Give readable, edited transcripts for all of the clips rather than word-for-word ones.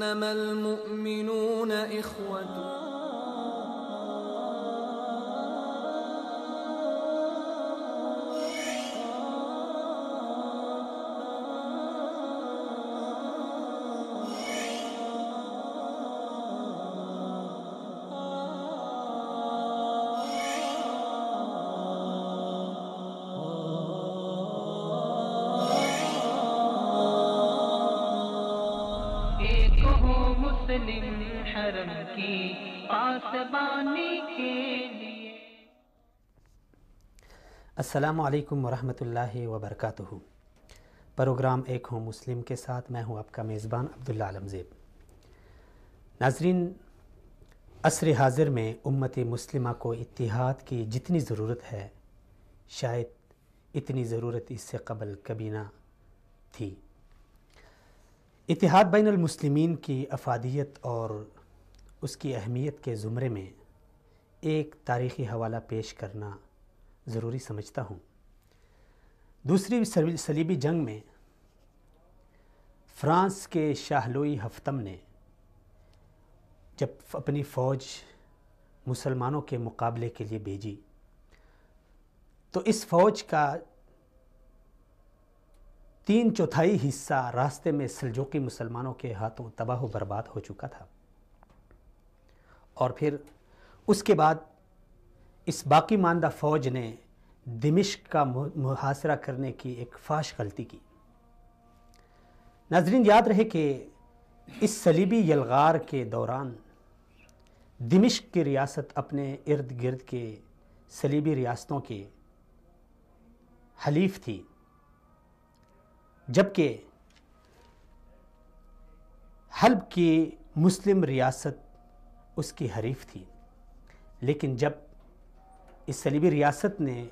إنما المؤمنون إخوة. حرم کی پاسبانی کے لیے. السلام علیکم ورحمۃ اللہ وبرکاتہ. پروگرام ایک ہوں مسلم کے ساتھ میں ہوں آپ کا میزبان عبداللہ عالمزیب. ناظرین، عصر حاضر میں امت مسلمہ کو اتحاد کی جتنی ضرورت ہے شاید اتنی ضرورت اس سے قبل کبھی نہ تھی. اتحاد بین المسلمین کی افادیت اور اس کی اہمیت کے زمرے میں ایک تاریخی حوالہ پیش کرنا ضروری سمجھتا ہوں. دوسری صلیبی جنگ میں فرانس کے شاہ لوئی ہفتم نے جب اپنی فوج مسلمانوں کے مقابلے کے لیے بھیجی تو اس فوج کا 3/4 حصہ راستے میں سلجوقی مسلمانوں کے ہاتھوں تباہ و برباد ہو چکا تھا، اور پھر اس کے بعد اس باقی ماندہ فوج نے دمشق کا محاصرہ کرنے کی ایک فاحش غلطی کی. ناظرین، یاد رہے کہ اس صلیبی یلغار کے دوران دمشق کی ریاست اپنے ارد گرد کے صلیبی ریاستوں کے حلیف تھی، جبکہ حلب کی مسلم ریاست اس کی حریف تھی. لیکن جب اس صلیبی ریاست نے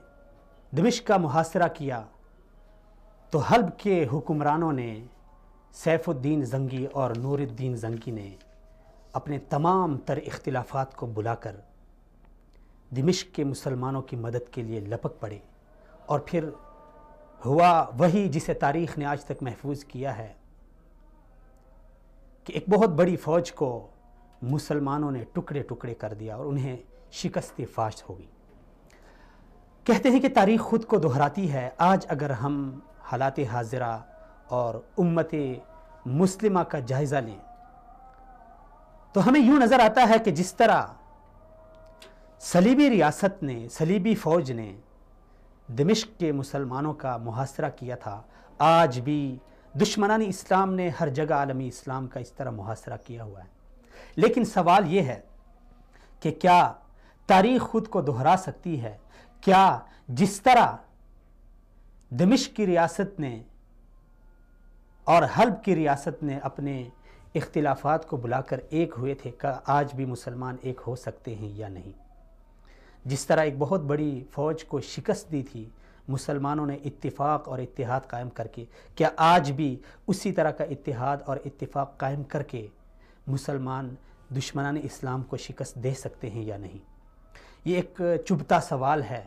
دمشق کا محاصرہ کیا تو حلب کے حکمرانوں نے سیف الدین زنگی اور نور الدین زنگی نے اپنے تمام تر اختلافات کو بلا کر دمشق کے مسلمانوں کی مدد کے لیے لپک پڑے، اور پھر ہوا وہی جسے تاریخ نے آج تک محفوظ کیا ہے کہ ایک بہت بڑی فوج کو مسلمانوں نے ٹکڑے ٹکڑے کر دیا اور انہیں شکست فاش ہو گئی. کہتے ہیں کہ تاریخ خود کو دہراتی ہے. آج اگر ہم حالات حاضرہ اور امت مسلمہ کا جائزہ لیں تو ہمیں یوں نظر آتا ہے کہ جس طرح صلیبی ریاست نے، صلیبی فوج نے دمشق کے مسلمانوں کا محاصرہ کیا تھا، آج بھی دشمنان اسلام نے ہر جگہ عالمی اسلام کا اس طرح محاصرہ کیا ہوا ہے. لیکن سوال یہ ہے کہ کیا تاریخ خود کو دہرا سکتی ہے؟ کیا جس طرح دمشق کی ریاست نے اور حلب کی ریاست نے اپنے اختلافات کو بلا کر ایک ہوئے تھے، کیا آج بھی مسلمان ایک ہو سکتے ہیں یا نہیں؟ جس طرح ایک بہت بڑی فوج کو شکست دی تھی مسلمانوں نے اتفاق اور اتحاد قائم کر کے، کیا آج بھی اسی طرح کا اتحاد اور اتفاق قائم کر کے مسلمان دشمنان اسلام کو شکست دے سکتے ہیں یا نہیں؟ یہ ایک چبھتا سوال ہے،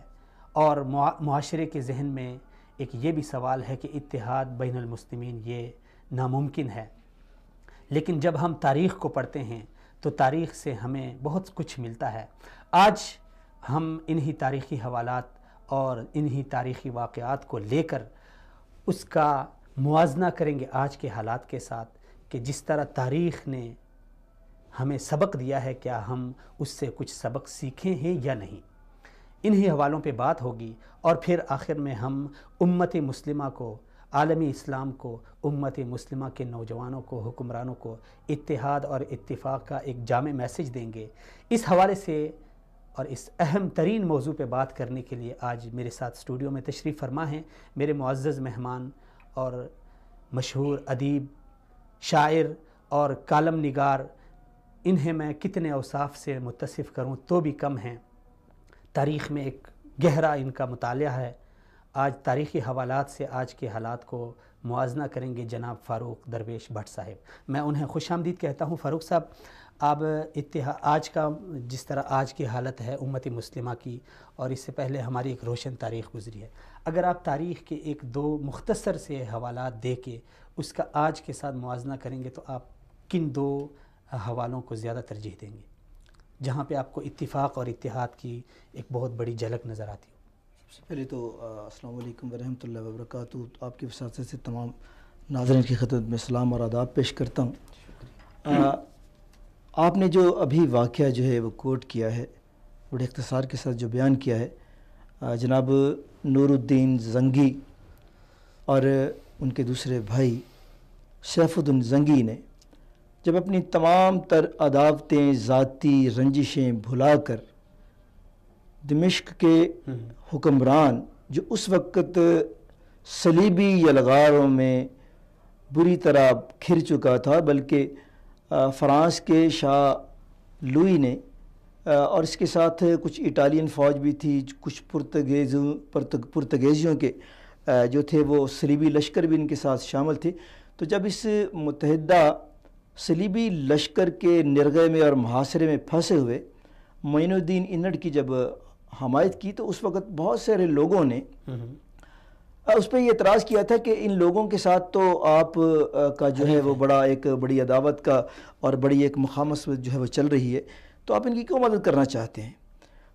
اور معاشرے کے ذہن میں ایک یہ بھی سوال ہے کہ اتحاد بین المسلمین یہ ناممکن ہے. لیکن جب ہم تاریخ کو پڑھتے ہیں تو تاریخ سے ہمیں بہت کچھ ملتا ہے. آج ہم انہی تاریخی حوالات اور انہی تاریخی واقعات کو لے کر اس کا موازنہ کریں گے آج کے حالات کے ساتھ کہ جس طرح تاریخ نے ہمیں سبق دیا ہے، کیا ہم اس سے کچھ سبق سیکھیں ہیں یا نہیں. انہی حوالوں پہ بات ہوگی، اور پھر آخر میں ہم امت مسلمہ کو، عالمی اسلام کو، امت مسلمہ کے نوجوانوں کو، حکمرانوں کو اتحاد اور اتفاق کا ایک جامع میسج دیں گے. اس حوالے سے اور اس اہم ترین موضوع پہ بات کرنے کے لیے آج میرے ساتھ اسٹوڈیو میں تشریف فرما ہیں میرے معزز مہمان اور مشہور ادیب، شاعر اور کالم نگار. انہیں میں کتنے اوصاف سے متصف کروں تو بھی کم ہیں. تاریخ میں ایک گہرا ان کا مطالعہ ہے. آج تاریخی حوالات سے آج کے حالات کو موازنہ کریں گے جناب فاروق درویش بھٹ صاحب. میں انہیں خوش آمدید کہتا ہوں. فاروق صاحب، آپ آج کا جس طرح آج کی حالت ہے امت مسلمہ کی، اور اس سے پہلے ہماری ایک روشن تاریخ گزری ہے، اگر آپ تاریخ کے ایک دو مختصر سے حوالات دے کے اس کا آج کے ساتھ موازنہ کریں گے تو آپ کن دو حوالوں کو زیادہ ترجیح دیں گے جہاں پہ آپ کو اتفاق اور اتحاد کی ایک بہت بڑی جھلک نظر آتی ہو؟ سب سے پہلے تو السلام علیکم ورحمۃ اللہ وبرکاتہ. آپ کی وساطت سے تمام ناظرین کی خدمت میں سلام اور آداب پیش کرتا ہوں. آپ نے جو ابھی واقعہ جو ہے وہ کوٹ کیا ہے، بڑے اختصار کے ساتھ جو بیان کیا ہے، جناب نور الدین زنگی اور ان کے دوسرے بھائی سیف الدین زنگی نے جب اپنی تمام تر عداوتیں، ذاتی رنجشیں بھلا کر دمشق کے حکمران جو اس وقت صلیبی یلغاروں میں بری طرح کھر چکا تھا، بلکہ فرانس کے شاہ لوئی نے اور اس کے ساتھ کچھ اٹالین فوج بھی تھی، کچھ پرتگیزیوں کے جو تھے وہ صلیبی لشکر بھی ان کے ساتھ شامل تھے. تو جب اس متحدہ صلیبی لشکر کے نرغے میں اور محاصرے میں پھنسے ہوئے معین الدین انڈ کی جب حمایت کی، تو اس وقت بہت سارے لوگوں نے اس پہ یہ اعتراض کیا تھا کہ ان لوگوں کے ساتھ تو آپ کا جو ہے وہ بڑی عداوت کا اور بڑی ایک مخامصت جو ہے وہ چل رہی ہے، تو آپ ان کی کیوں مدد کرنا چاہتے ہیں؟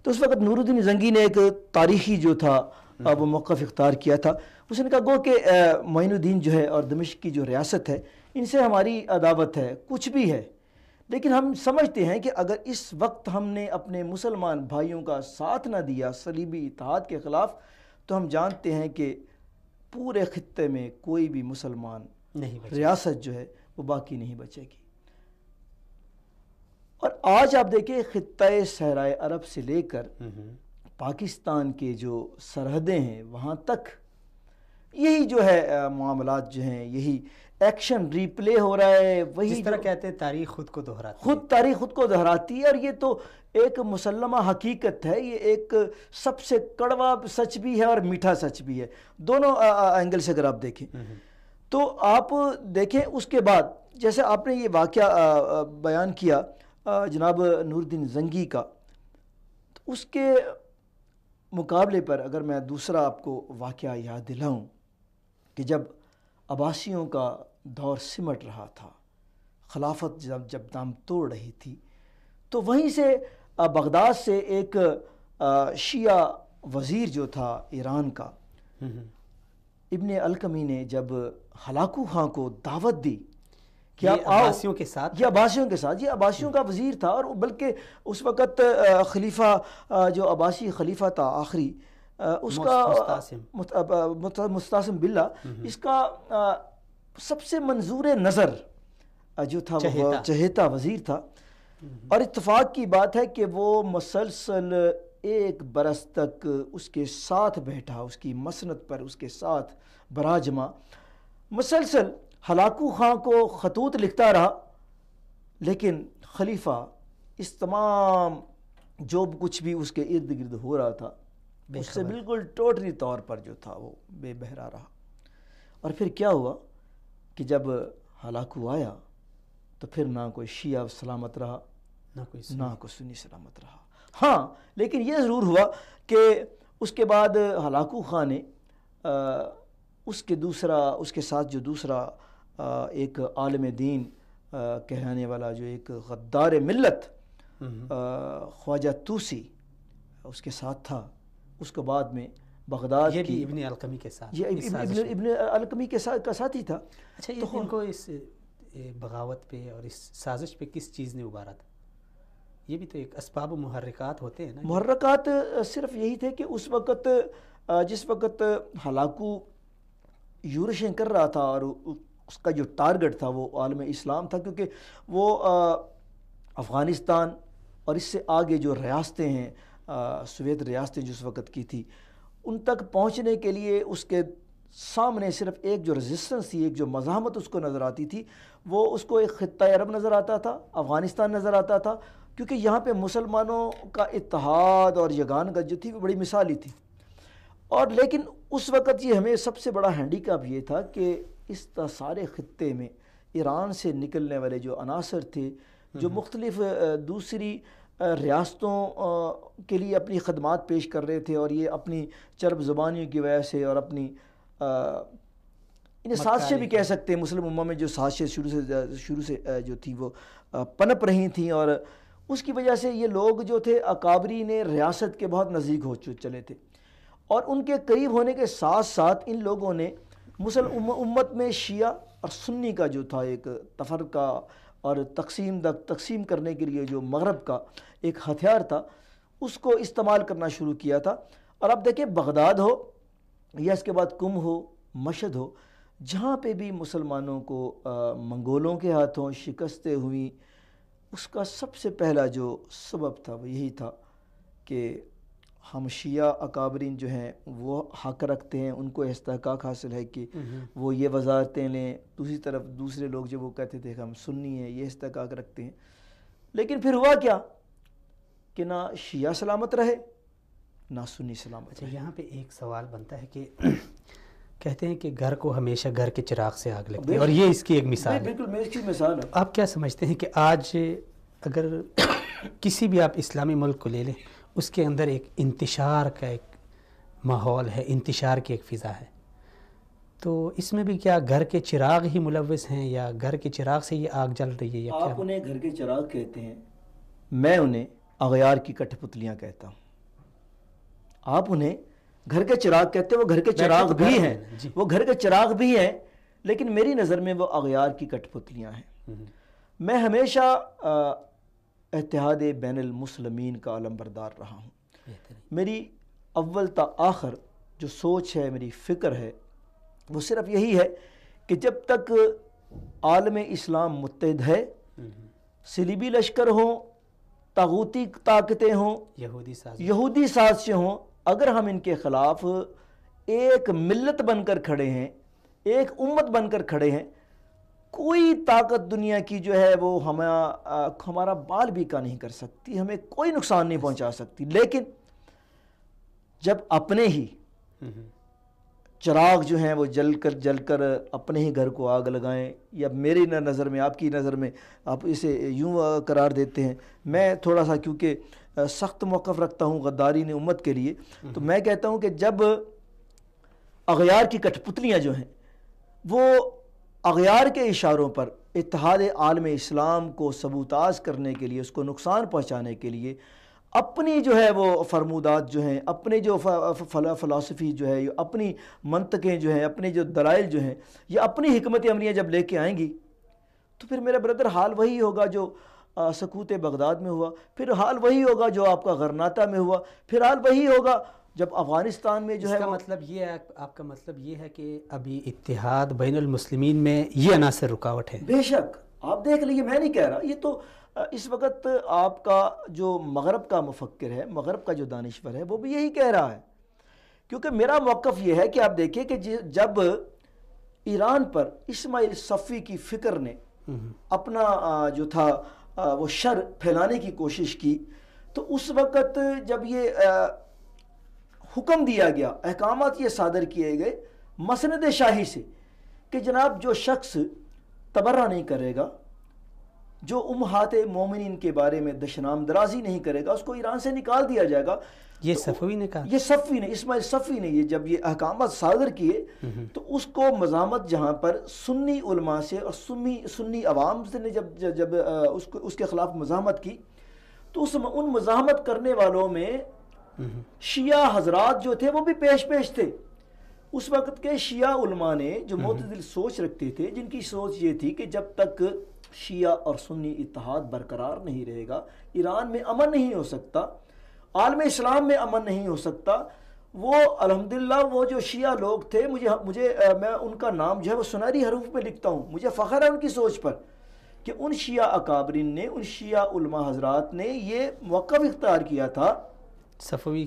تو اس وقت نور الدین زنگی نے ایک تاریخی جو تھا وہ موقف اختیار کیا تھا. اس نے کہا گو کہ معین الدین جو ہے اور دمشق کی جو ریاست ہے ان سے ہماری عداوت ہے، کچھ بھی ہے، لیکن ہم سمجھتے ہیں کہ اگر اس وقت ہم نے اپنے مسلمان بھائیوں کا ساتھ نہ دیا صلیبی اتحاد کے خلاف، تو ہم جانتے ہیں کہ پورے خطے میں کوئی بھی مسلمان ریاست جو ہے وہ باقی نہیں بچے گی. اور آج آپ دیکھیں خطۂ صحرائے عرب سے لے کر پاکستان کے جو سرحدیں ہیں وہاں تک یہی جو ہے معاملات جو ہیں، یہی ایکشن ریپلے ہو رہا ہے. وہی جس طرح کہتے ہیں تاریخ خود کو دہراتی تاریخ خود کو دہراتی ہے، اور یہ تو ایک مسلمہ حقیقت ہے. یہ ایک سب سے کڑوا سچ بھی ہے اور میٹھا سچ بھی ہے، دونوں اینگل سے اگر آپ دیکھیں. تو آپ دیکھیں اس کے بعد جیسے آپ نے یہ واقعہ بیان کیا جناب نور الدین زنگی کا، تو اس کے مقابلے پر اگر میں دوسرا آپ کو واقعہ یاد دلاؤں کہ جب عباسیوں کا دور سمٹ رہا تھا، خلافت جب دام توڑ رہی تھی، تو وہیں سے بغداد سے ایک شیعہ وزیر جو تھا ایران کا، ابن القمی نے جب ہلاکو خان کو دعوت دی کہ آپ عباسیوں کے ساتھ، یہ عباسیوں کا وزیر تھا، اور بلکہ اس وقت خلیفہ جو عباسی خلیفہ تھا آخری، اس کا مستعصم باللہ، اس کا سب سے منظور نظر جو تھا وہ چہیتا وزیر تھا. اور اتفاق کی بات ہے کہ وہ مسلسل 1 برس تک اس کے ساتھ بیٹھا، اس کی مسند پر اس کے ساتھ براجما، مسلسل ہلاکو خان کو خطوط لکھتا رہا. لیکن خلیفہ اس تمام جو کچھ بھی اس کے ارد گرد ہو رہا تھا اس سے بالکل ٹوٹلی طور پر جو تھا وہ بے بہرا رہا. اور پھر کیا ہوا کہ جب ہلاکو آیا تو پھر نہ کوئی شیعہ سلامت رہا، نہ کوئی سنی سلامت رہا. ہاں لیکن یہ ضرور ہوا کہ اس کے بعد ہلاکو خان نے اس کے ساتھ جو دوسرا ایک عالم دین کہلانے والا جو ایک غدار ملت خواجہ طوسی اس کے ساتھ تھا. اس کے بعد میں بغداد یہ بھی ابن القمی کے ساتھ، یہ ابن القمی کا ساتھی تھا. اچھا، یہ ان کو اس بغاوت پہ اور اس سازش پہ کس چیز نے ابھارا تھا؟ یہ بھی تو ایک اسباب و محرکات ہوتے ہیں نا. محرکات صرف یہی تھے کہ اس وقت جس وقت ہلاکو یورشیں کر رہا تھا اور اس کا جو ٹارگٹ تھا وہ عالم اسلام تھا، کیونکہ وہ افغانستان اور اس سے آگے جو ریاستیں ہیں، سوویت ریاستیں جو اس وقت کی تھی، ان تک پہنچنے کے لیے اس کے سامنے صرف ایک جو ریزسٹنس تھی، ایک جو مزاحمت اس کو نظر آتی تھی، وہ اس کو ایک خطہ عرب نظر آتا تھا، افغانستان نظر آتا تھا، کیونکہ یہاں پہ مسلمانوں کا اتحاد اور یگانگت جو تھی وہ بڑی مثالی تھی. اور لیکن اس وقت یہ ہمیں سب سے بڑا ہینڈی کیپ یہ تھا کہ اس سارے خطے میں ایران سے نکلنے والے جو عناصر تھے، جو مختلف دوسری ریاستوں کے لیے اپنی خدمات پیش کر رہے تھے، اور یہ اپنی چرب زبانیوں کی وجہ سے اور اپنی انہیں سازشیں بھی کہہ سکتے ہیں. مسلم امہ میں جو سازشیں شروع سے جو تھی وہ پنپ رہی تھیں، اور اس کی وجہ سے یہ لوگ جو تھے اکابرین ریاست کے بہت نزدیک ہو چلے تھے، اور ان کے قریب ہونے کے ساتھ ساتھ ان لوگوں نے مسلم امت میں شیعہ اور سنی کا جو تھا ایک تفرقہ اور تقسیم کرنے کے لیے جو مغرب کا ایک ہتھیار تھا اس کو استعمال کرنا شروع کیا تھا. اور اب دیکھیں بغداد ہو یا اس کے بعد قم ہو، مشہد ہو، جہاں پہ بھی مسلمانوں کو منگولوں کے ہاتھوں شکستیں ہوئیں، اس کا سب سے پہلا جو سبب تھا وہ یہی تھا کہ ہم شیعہ اکابرین جو ہیں وہ حق رکھتے ہیں، ان کو استحقاق حاصل ہے کہ وہ یہ وزارتیں لیں. دوسری طرف دوسرے لوگ جو وہ کہتے تھے کہ ہم سنی ہیں، یہ استحقاق رکھتے ہیں. لیکن پھر ہوا کیا کہ نہ شیعہ سلامت رہے نہ سنی سلامت رہے. یہاں پہ ایک سوال بنتا ہے کہ کہتے ہیں کہ گھر کو ہمیشہ گھر کے چراغ سے آگ لگتی ہے، اور یہ اس کی ایک مثال ہے. بالکل میں اس کی مثال ہے. آپ کیا سمجھتے ہیں کہ آج اگر کسی بھی آپ اسلامی ملک کو لے لیں، اس کے اندر ایک انتشار کا ایک ماحول ہے، انتشار کی ایک فضا ہے، تو اس میں بھی کیا گھر کے چراغ ہی ملوث ہیں یا گھر کے چراغ سے یہ آگ جل رہی ہے یا کیا؟ آپ انہیں گھر کے چراغ کہتے ہیں، میں انہیں اغیار کی کٹھ پتلیاں کہتا ہوں. آپ انہیں گھر کے چراغ کہتے ہیں، وہ گھر کے چراغ بھی ہیں، وہ گھر کے چراغ بھی ہیں، لیکن میری نظر میں وہ اغیار کی کٹھ پتلیاں ہیں. میں ہمیشہ اتحاد بین المسلمین کا علم بردار رہا ہوں. میری اول تا آخر جو سوچ ہے، میری فکر ہے، وہ صرف یہی ہے کہ جب تک عالم اسلام متحد ہے، صلیبی لشکر ہوں، طاغوتی طاقتیں ہوں، یہودی سازشیں ہوں، اگر ہم ان کے خلاف ایک ملت بن کر کھڑے ہیں، ایک امت بن کر کھڑے ہیں، کوئی طاقت دنیا کی جو ہے وہ ہمارا بال بھی کا نہیں کر سکتی، ہمیں کوئی نقصان نہیں پہنچا سکتی. لیکن جب اپنے ہی چراغ جو ہیں وہ جل کر اپنے ہی گھر کو آگ لگائیں، یا میری نظر میں، آپ کی نظر میں آپ اسے یوں قرار دیتے ہیں، میں تھوڑا سا کیونکہ سخت موقف رکھتا ہوں غدارین امت کے لیے، تو میں کہتا ہوں کہ جب اغیار کی کٹھ پتلیاں جو ہیں وہ اغیار کے اشاروں پر اتحاد عالم اسلام کو سبوتاژ کرنے کے لیے، اس کو نقصان پہنچانے کے لیے اپنی جو ہے وہ فرمودات جو ہیں، اپنے جو فلسفی جو ہے، اپنی منطقیں جو ہیں، اپنے جو دلائل جو ہیں، یا اپنی حکمت عملیاں جب لے کے آئیں گی، تو پھر میرے برادر حال وہی ہوگا جو سکوت بغداد میں ہوا، پھر حال وہی ہوگا جو آپ کا غرناطہ میں ہوا، پھر حال وہی ہوگا جب افغانستان میں جو ہے. مطلب یہ ہے، آپ کا مطلب یہ ہے کہ ابھی اتحاد بین المسلمین میں یہ عناصر رکاوٹ ہے. بے شک آپ دیکھ لیجیے، میں نہیں کہہ رہا، یہ تو اس وقت آپ کا جو مغرب کا مفکر ہے، مغرب کا جو دانشور ہے، وہ بھی یہی کہہ رہا ہے. کیونکہ میرا موقف یہ ہے کہ آپ دیکھیں کہ جب ایران پر اسماعیل صفوی کی فکر نے اپنا جو تھا وہ شر پھیلانے کی کوشش کی، تو اس وقت جب یہ حکم دیا گیا، احکامات یہ صادر کیے گئے مسند شاہی سے کہ جناب جو شخص تبرہ نہیں کرے گا، جو امہات مومنین کے بارے میں دشنام درازی نہیں کرے گا، اس کو ایران سے نکال دیا جائے گا. یہ صفوی نے کہا، یہ صفوی نے، اسماعیل صفوی نے جب یہ احکامات صادر کیے تو اس کو مزاحمت جہاں پر سنی علماء سے اور سنی عوام سے نے جب اس کے خلاف مزاحمت کی، تو ان مزاحمت کرنے والوں میں شیعہ حضرات جو تھے وہ بھی پیش تھے. اس وقت کے شیعہ علماء نے جو معتدل سوچ رکھتے تھے، جن کی سوچ یہ تھی کہ جب تک شیعہ اور سنی اتحاد برقرار نہیں رہے گا، ایران میں امن نہیں ہو سکتا، عالم اسلام میں امن نہیں ہو سکتا. وہ الحمدللہ وہ جو شیعہ لوگ تھے، میں ان کا نام جو ہے وہ سنہری حروف میں لکھتا ہوں، مجھے فخر ہے ان کی سوچ پر کہ ان شیعہ اکابرین نے، ان شیعہ علماء حضرات نے یہ موقف اختیار کیا تھا صفوی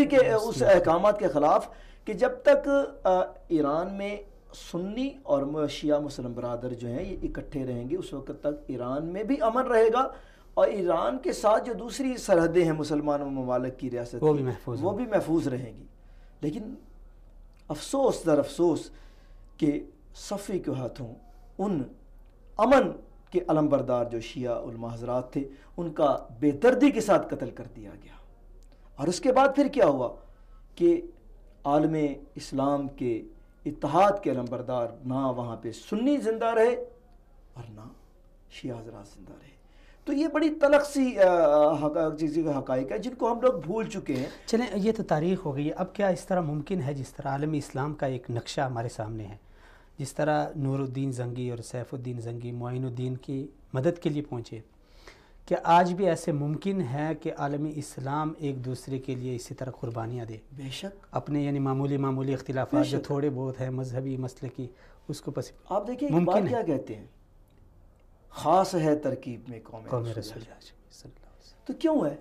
کے اس احکامات کے خلاف کہ جب تک ایران میں سنی اور شیعہ مسلم برادر جو ہیں یہ اکٹھے رہیں گے، اس وقت تک ایران میں بھی امن رہے گا، اور ایران کے ساتھ جو دوسری سرحدیں ہیں مسلمان ممالک کی ریاست وہ بھی محفوظ رہیں گی. لیکن افسوس در افسوس کہ صفوی کے ہاتھوں ان امن کے علم بردار جو شیعہ علماء حضرات تھے، ان کا بے دردی کے ساتھ قتل کر دیا گیا. اور اس کے بعد پھر کیا ہوا کہ عالم اسلام کے اتحاد کے علمبردار نہ وہاں پہ سنی زندہ رہے اور نہ شیعہ حضرات زندہ رہے. تو یہ بڑی تلخ سی حقائق ہے جن کو ہم لوگ بھول چکے ہیں. چلیں یہ تو تاریخ ہو گئی ہے. اب کیا اس طرح ممکن ہے جس طرح عالمی اسلام کا ایک نقشہ ہمارے سامنے ہے، جس طرح نور الدین زنگی اور سیف الدین زنگی معین الدین کی مدد کے لیے پہنچے، کہ آج بھی ایسے ممکن ہے کہ عالمی اسلام ایک دوسرے کے لیے اسی طرح قربانیاں دے؟ بے شک. اپنے یعنی معمولی اختلافات جو تھوڑے بہت ہیں مذہبی مسلکی، اس کو پس آپ دیکھیں اقبال کیا کہتے ہیں، خاص ہے ترکیب میں قوم رسول اللہ. تو کیوں ہے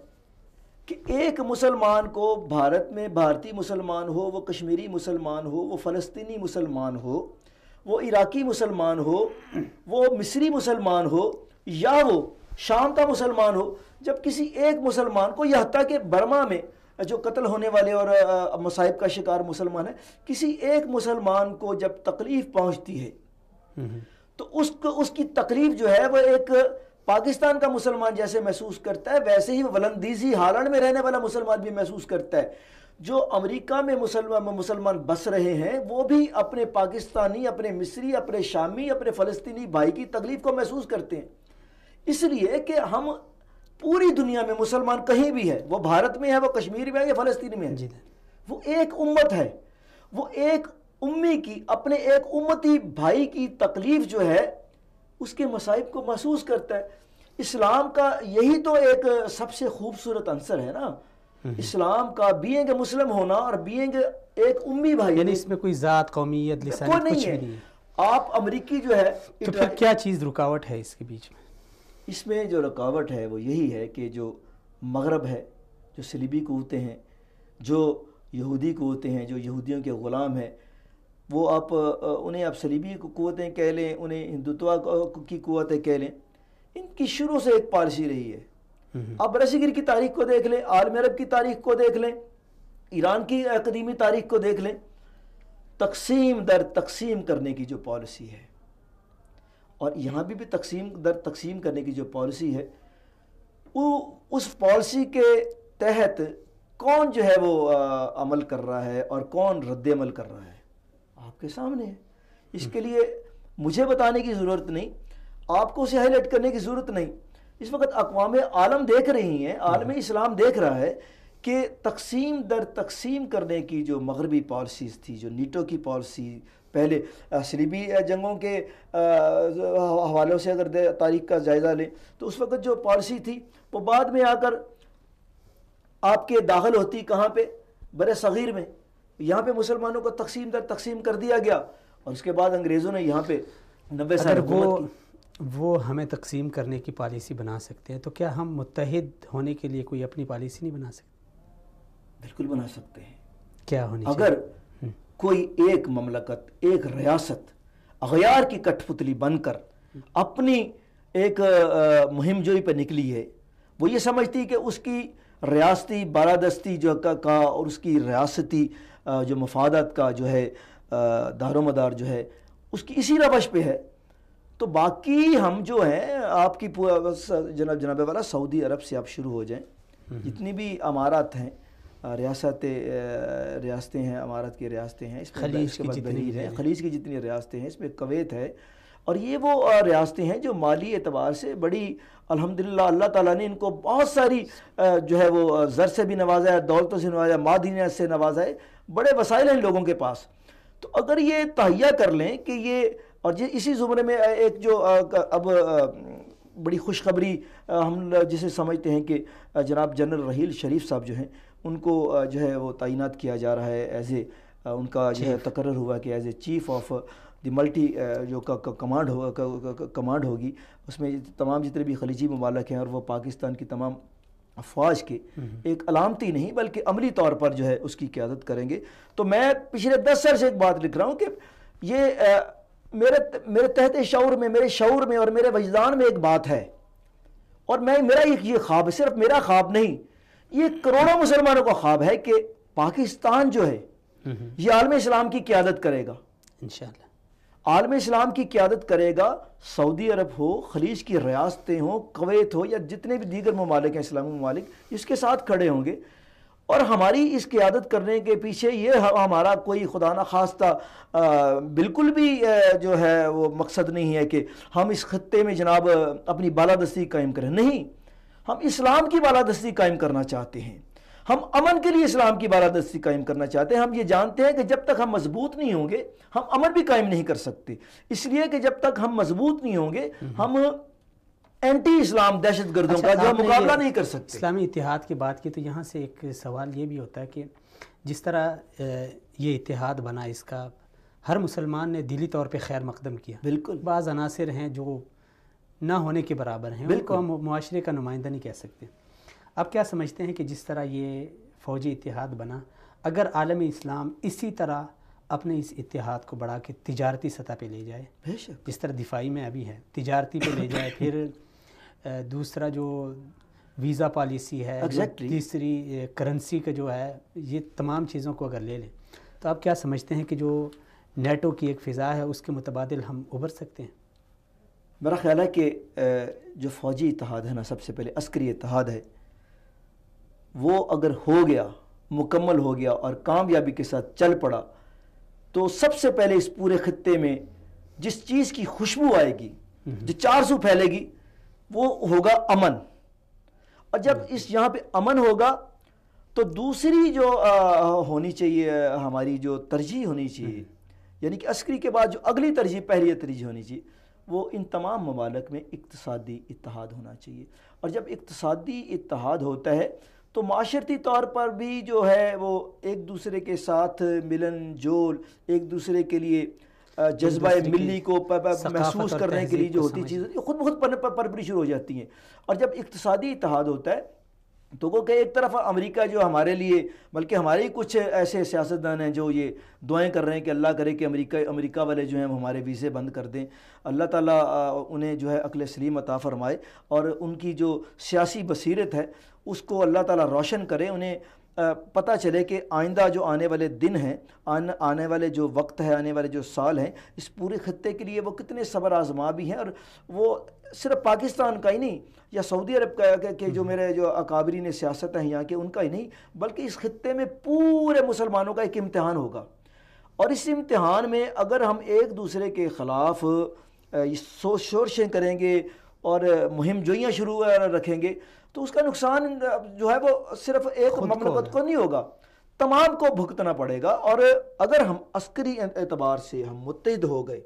کہ ایک مسلمان کو بھارت میں بھارتی مسلمان ہو، وہ کشمیری مسلمان ہو، وہ فلسطینی مسلمان ہو، وہ عراقی مسلمان ہو، وہ مصری مسلمان ہو، یا وہ شام کا مسلمان ہو، جب کسی ایک مسلمان کو، یہ حتیٰ کہ برما میں جو قتل ہونے والے اور مصائب کا شکار مسلمان ہے، کسی ایک مسلمان کو جب تکلیف پہنچتی ہے تو اس کی تکلیف جو ہے وہ ایک پاکستان کا مسلمان جیسے محسوس کرتا ہے، ویسے ہی ولندیزی ہالینڈ میں رہنے والا مسلمان بھی محسوس کرتا ہے. جو امریکہ میں مسلمان بس رہے ہیں وہ بھی اپنے پاکستانی، اپنے مصری، اپنے شامی، اپنے فلسطینی بھائی کی تکلیف کو محسوس کرتے ہیں. اس لیے کہ ہم پوری دنیا میں مسلمان کہیں بھی ہے، وہ بھارت میں ہے، وہ کشمیر میں ہے یا فلسطین میں ہے، وہ ایک امت ہے. وہ ایک امی کی، اپنے ایک امتی بھائی کی تکلیف جو ہے اس کے مصائب کو محسوس کرتا ہے. اسلام کا یہی تو ایک سب سے خوبصورت عنصر ہے نا، اسلام کا بینگ مسلم ہونا اور بینگ ایک امی بھائی، یعنی اس میں کوئی ذات، قومیت، لسانیت کچھ بھی نہیں ہے. آپ امریکی جو ہے، تو پھر کیا چیز رکاوٹ ہے اس کے بیچ میں؟ اس میں جو رکاوٹ ہے وہ یہی ہے کہ جو مغرب ہے، جو صلیبی قوتیں ہیں، جو یہودی قوتیں ہیں، جو یہودیوں کے غلام ہیں، وہ آپ انہیں آپ صلیبی قوتیں کہہ لیں، انہیں ہندوتوا کی قوتیں کہہ لیں، ان کی شروع سے ایک پالیسی رہی ہے. آپ برصغیر کی تاریخ کو دیکھ لیں، عالم عرب کی تاریخ کو دیکھ لیں، ایران کی قدیمی تاریخ کو دیکھ لیں، تقسیم در تقسیم کرنے کی جو پالیسی ہے، اور یہاں بھی تقسیم در تقسیم کرنے کی جو پالیسی ہے، وہ اس پالیسی کے تحت کون جو ہے وہ عمل کر رہا ہے اور کون رد عمل کر رہا ہے آپ کے سامنے ہے. اس کے لیے مجھے بتانے کی ضرورت نہیں، آپ کو اسے ہائی لائٹ کرنے کی ضرورت نہیں. اس وقت اقوام عالم دیکھ رہی ہیں، عالم اسلام دیکھ رہا ہے کہ تقسیم در تقسیم کرنے کی جو مغربی پالیسیز تھی، جو نیٹو کی پالیسی، پہلے صلیبی جنگوں کے حوالوں سے اگر تاریخ کا جائزہ لیں تو اس وقت جو پالیسی تھی وہ بعد میں آ کر آپ کے داخل ہوتی کہاں پہ؟ بر صغیر میں. یہاں پہ مسلمانوں کو تقسیم در تقسیم کر دیا گیا، اور اس کے بعد انگریزوں نے یہاں پہ 90 سال وہ ہمیں تقسیم کرنے کی پالیسی بنا سکتے ہیں، تو کیا ہم متحد ہونے کے لیے کوئی اپنی پالیسی نہیں بنا سکتے؟ بالکل بنا سکتے ہیں. کیا ہونی چاہیے؟ اگر کوئی ایک مملکت، ایک ریاست اغیار کی کٹھ پتلی بن کر اپنی ایک مہم جوئی پہ نکلی ہے، وہ یہ سمجھتی کہ اس کی ریاستی بالادستی جو کا اور اس کی ریاستی جو مفادات کا جو ہے دار و مدار جو ہے اس کی اسی روش پہ ہے، تو باقی ہم جو ہیں آپ کی جناب والا سعودی عرب سے آپ شروع ہو جائیں، جتنی بھی امارات ہیں، ریاستیں ہیں، امارات کی ریاستیں ہیں، اس میں خلیج کی جتنی ریاستیں ہیں، اس میں کویت ہے، اور یہ وہ ریاستیں ہیں جو مالی اعتبار سے بڑی الحمدللہ اللہ تعالیٰ نے ان کو بہت ساری جو ہے وہ زر سے بھی نوازا ہے، دولتوں سے نوازا ہے، معدنیات سے نوازا ہے، بڑے وسائل ہیں ان لوگوں کے پاس. تو اگر یہ تہیہ کر لیں کہ یہ، اور اسی زمرے میں ایک جو اب بڑی خوشخبری ہم جسے سمجھتے ہیں کہ جناب جنرل رحیل شریف صاحب جو ہیں ان کو جو ہے وہ تعینات کیا جا رہا ہے، ایز اے ان کا جو ہے تقرر ہوا کہ as a chief of the multi جو کمانڈ ہوگی، اس میں تمام جتنے بھی خلیجی ممالک ہیں اور وہ پاکستان کی تمام افواج کے ایک علامتی نہیں بلکہ عملی طور پر جو ہے اس کی قیادت کریں گے. تو میں پچھلے 10 سال سے ایک بات لکھ رہا ہوں کہ یہ میرے تحت شعور میں، میرے شعور میں اور میرے وجدان میں ایک بات ہے، اور میرا یہ خواب ہے، صرف میرا خواب نہیں، یہ کروڑوں مسلمانوں کا خواب ہے کہ پاکستان جو ہے یہ عالم اسلام کی قیادت کرے گا انشاءاللہ. عالم اسلام کی قیادت کرے گا. سعودی عرب ہو، خلیج کی ریاستیں ہوں، کویت ہو، یا جتنے بھی دیگر ممالک ہیں اسلامی ممالک، اس کے ساتھ کھڑے ہوں گے. اور ہماری اس قیادت کرنے کے پیچھے یہ ہمارا کوئی خدا نہ خواستہ بالکل بھی جو ہے وہ مقصد نہیں ہے کہ ہم اس خطے میں جناب اپنی بالادستی قائم کریں. نہیں، ہم اسلام کی بالادستی قائم کرنا چاہتے ہیں. ہم امن کے لیے اسلام کی بالادستی قائم کرنا چاہتے ہیں. ہم یہ جانتے ہیں کہ جب تک ہم مضبوط نہیں ہوں گے ہم امن بھی قائم نہیں کر سکتے. اس لیے کہ جب تک ہم مضبوط نہیں ہوں گے ہم اینٹی اسلام دہشت گردوں کا جو مقابلہ نہیں کر سکتے. اسلامی اتحاد کی بات کی تو یہاں سے ایک سوال یہ بھی ہوتا ہے کہ جس طرح یہ اتحاد بنا، اس کا ہر مسلمان نے دلی طور پہ خیر مقدم کیا. بالکل. بعض عناصر ہیں جو نہ ہونے کے برابر ہیں، ان کو ہم معاشرے کا نمائندہ نہیں کہہ سکتے. آپ کیا سمجھتے ہیں کہ جس طرح یہ فوجی اتحاد بنا، اگر عالم اسلام اسی طرح اپنے اس اتحاد کو بڑھا کے تجارتی سطح پہ لے جائے، جس طرح دفاعی میں ابھی ہے تجارتی پہ لے جائے، پھر دوسرا جو ویزا پالیسی ہے، تیسری کرنسی کا جو ہے، یہ تمام چیزوں کو اگر لے لیں تو آپ کیا سمجھتے ہیں کہ جو نیٹو کی ایک فضا ہے اس کے متبادل ہم ابھر سکتے ہیں؟ میرا خیال ہے کہ جو فوجی اتحاد ہے نا، سب سے پہلے عسکری اتحاد ہے، وہ اگر ہو گیا، مکمل ہو گیا اور کامیابی کے ساتھ چل پڑا تو سب سے پہلے اس پورے خطے میں جس چیز کی خوشبو آئے گی، جو 400 پھیلے گی، وہ ہوگا امن. اور جب اس یہاں پہ امن ہوگا تو دوسری جو ہونی چاہیے، ہماری جو ترجیح ہونی چاہیے، یعنی کہ عسکری کے بعد جو اگلی ترجیح، پہلی ترجیح ہونی چاہیے، وہ ان تمام ممالک میں اقتصادی اتحاد ہونا چاہیے. اور جب اقتصادی اتحاد ہوتا ہے تو معاشرتی طور پر بھی جو ہے وہ ایک دوسرے کے ساتھ ملن جول، ایک دوسرے کے لیے جذبہ ملی کو محسوس کرنے کے لیے جو ہوتی چیزیں خود بخود پرپری شروع ہو جاتی ہیں. اور جب اقتصادی اتحاد ہوتا ہے تو وہ کہ ایک طرف امریکہ جو ہمارے لیے، بلکہ ہمارے ہی کچھ ایسے سیاستدان ہیں جو یہ دعائیں کر رہے ہیں کہ اللہ کرے کہ امریکہ والے جو ہیں ہمارے ویزے بند کر دیں. اللہ تعالیٰ انہیں جو ہے عقل سلیم عطا فرمائے اور ان کی جو سیاسی بصیرت ہے اس کو اللہ تعالیٰ روشن کرے. انہیں پتہ چلے کہ آئندہ جو آنے والے دن ہیں، آنے والے جو وقت ہے، آنے والے جو سال ہیں، اس پورے خطے کے لیے وہ کتنے صبر آزما بھی ہیں. اور وہ صرف پاکستان کا ہی نہیں یا سعودی عرب کے جو میرے جو اکابرین سیاست ہیں یہاں کے، ان کا ہی نہیں، بلکہ اس خطے میں پورے مسلمانوں کا ایک امتحان ہوگا. اور اس امتحان میں اگر ہم ایک دوسرے کے خلاف شورشیں کریں گے اور مہم جوئیاں شروع رکھیں گے تو اس کا نقصان جو ہے وہ صرف ایک مملکت کو نہیں ہوگا، تمام کو بھگتنا پڑے گا. اور اگر ہم عسکری اعتبار سے ہم متحد ہو گئے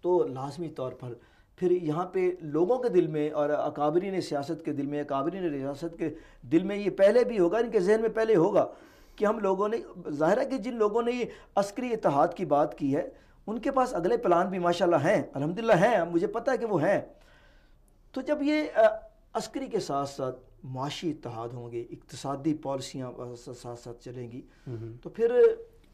تو لازمی طور پر پھر یہاں پہ لوگوں کے دل میں اور اکابرین سیاست کے دل میں، اکابرین ریاست کے دل میں یہ پہلے بھی ہوگا، ان کے ذہن میں پہلے ہوگا کہ ہم لوگوں نے، ظاہر ہے کہ جن لوگوں نے یہ عسکری اتحاد کی بات کی ہے ان کے پاس اگلے پلان بھی ماشاءاللہ ہیں، الحمدللہ ہیں، مجھے پتہ ہے کہ وہ ہیں. تو جب یہ عسکری کے ساتھ ساتھ معاشی اتحاد ہوں گے، اقتصادی پالیسیاں ساتھ ساتھ چلیں گی، تو پھر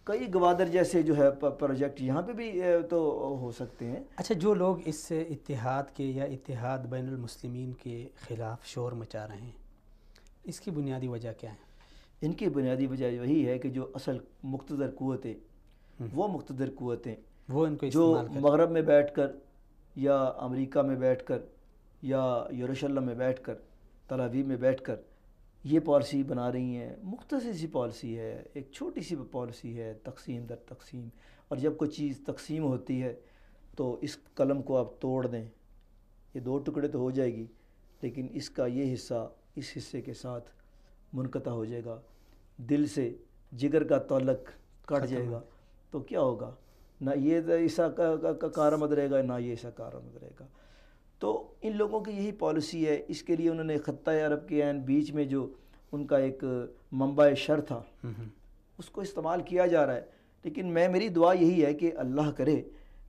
کئی گوادر جیسے جو ہے پروجیکٹ یہاں پہ بھی تو ہو سکتے ہیں. اچھا، جو لوگ اس اتحاد کے یا اتحاد بین المسلمین کے خلاف شور مچا رہے ہیں، اس کی بنیادی وجہ کیا ہے؟ ان کی بنیادی وجہ یہی ہے کہ جو اصل مقتدر قوتیں، وہ مقتدر قوتیں وہ ان کو جو مغرب میں بیٹھ کر یا امریکہ میں بیٹھ کر یا یروشلم میں بیٹھ کر، تل ابیب میں بیٹھ کر یہ پالیسی بنا رہی ہیں. مختصر سی پالیسی ہے، ایک چھوٹی سی پالیسی ہے، تقسیم در تقسیم. اور جب کوئی چیز تقسیم ہوتی ہے تو اس قلم کو آپ توڑ دیں، یہ 2 ٹکڑے تو ہو جائے گی لیکن اس کا یہ حصہ اس حصے کے ساتھ منقطع ہو جائے گا، دل سے جگر کا تعلق کٹ جائے گا. تو کیا ہوگا؟ نہ یہ ایسا کارآمد رہے گا، نہ یہ ایسا کارآمد رہے گا. تو ان لوگوں کی یہی پالیسی ہے. اس کے لیے انہوں نے خطہ عرب کے بیچ میں جو ان کا ایک منبع شر تھا اس کو استعمال کیا جا رہا ہے. لیکن میری دعا یہی ہے کہ اللہ کرے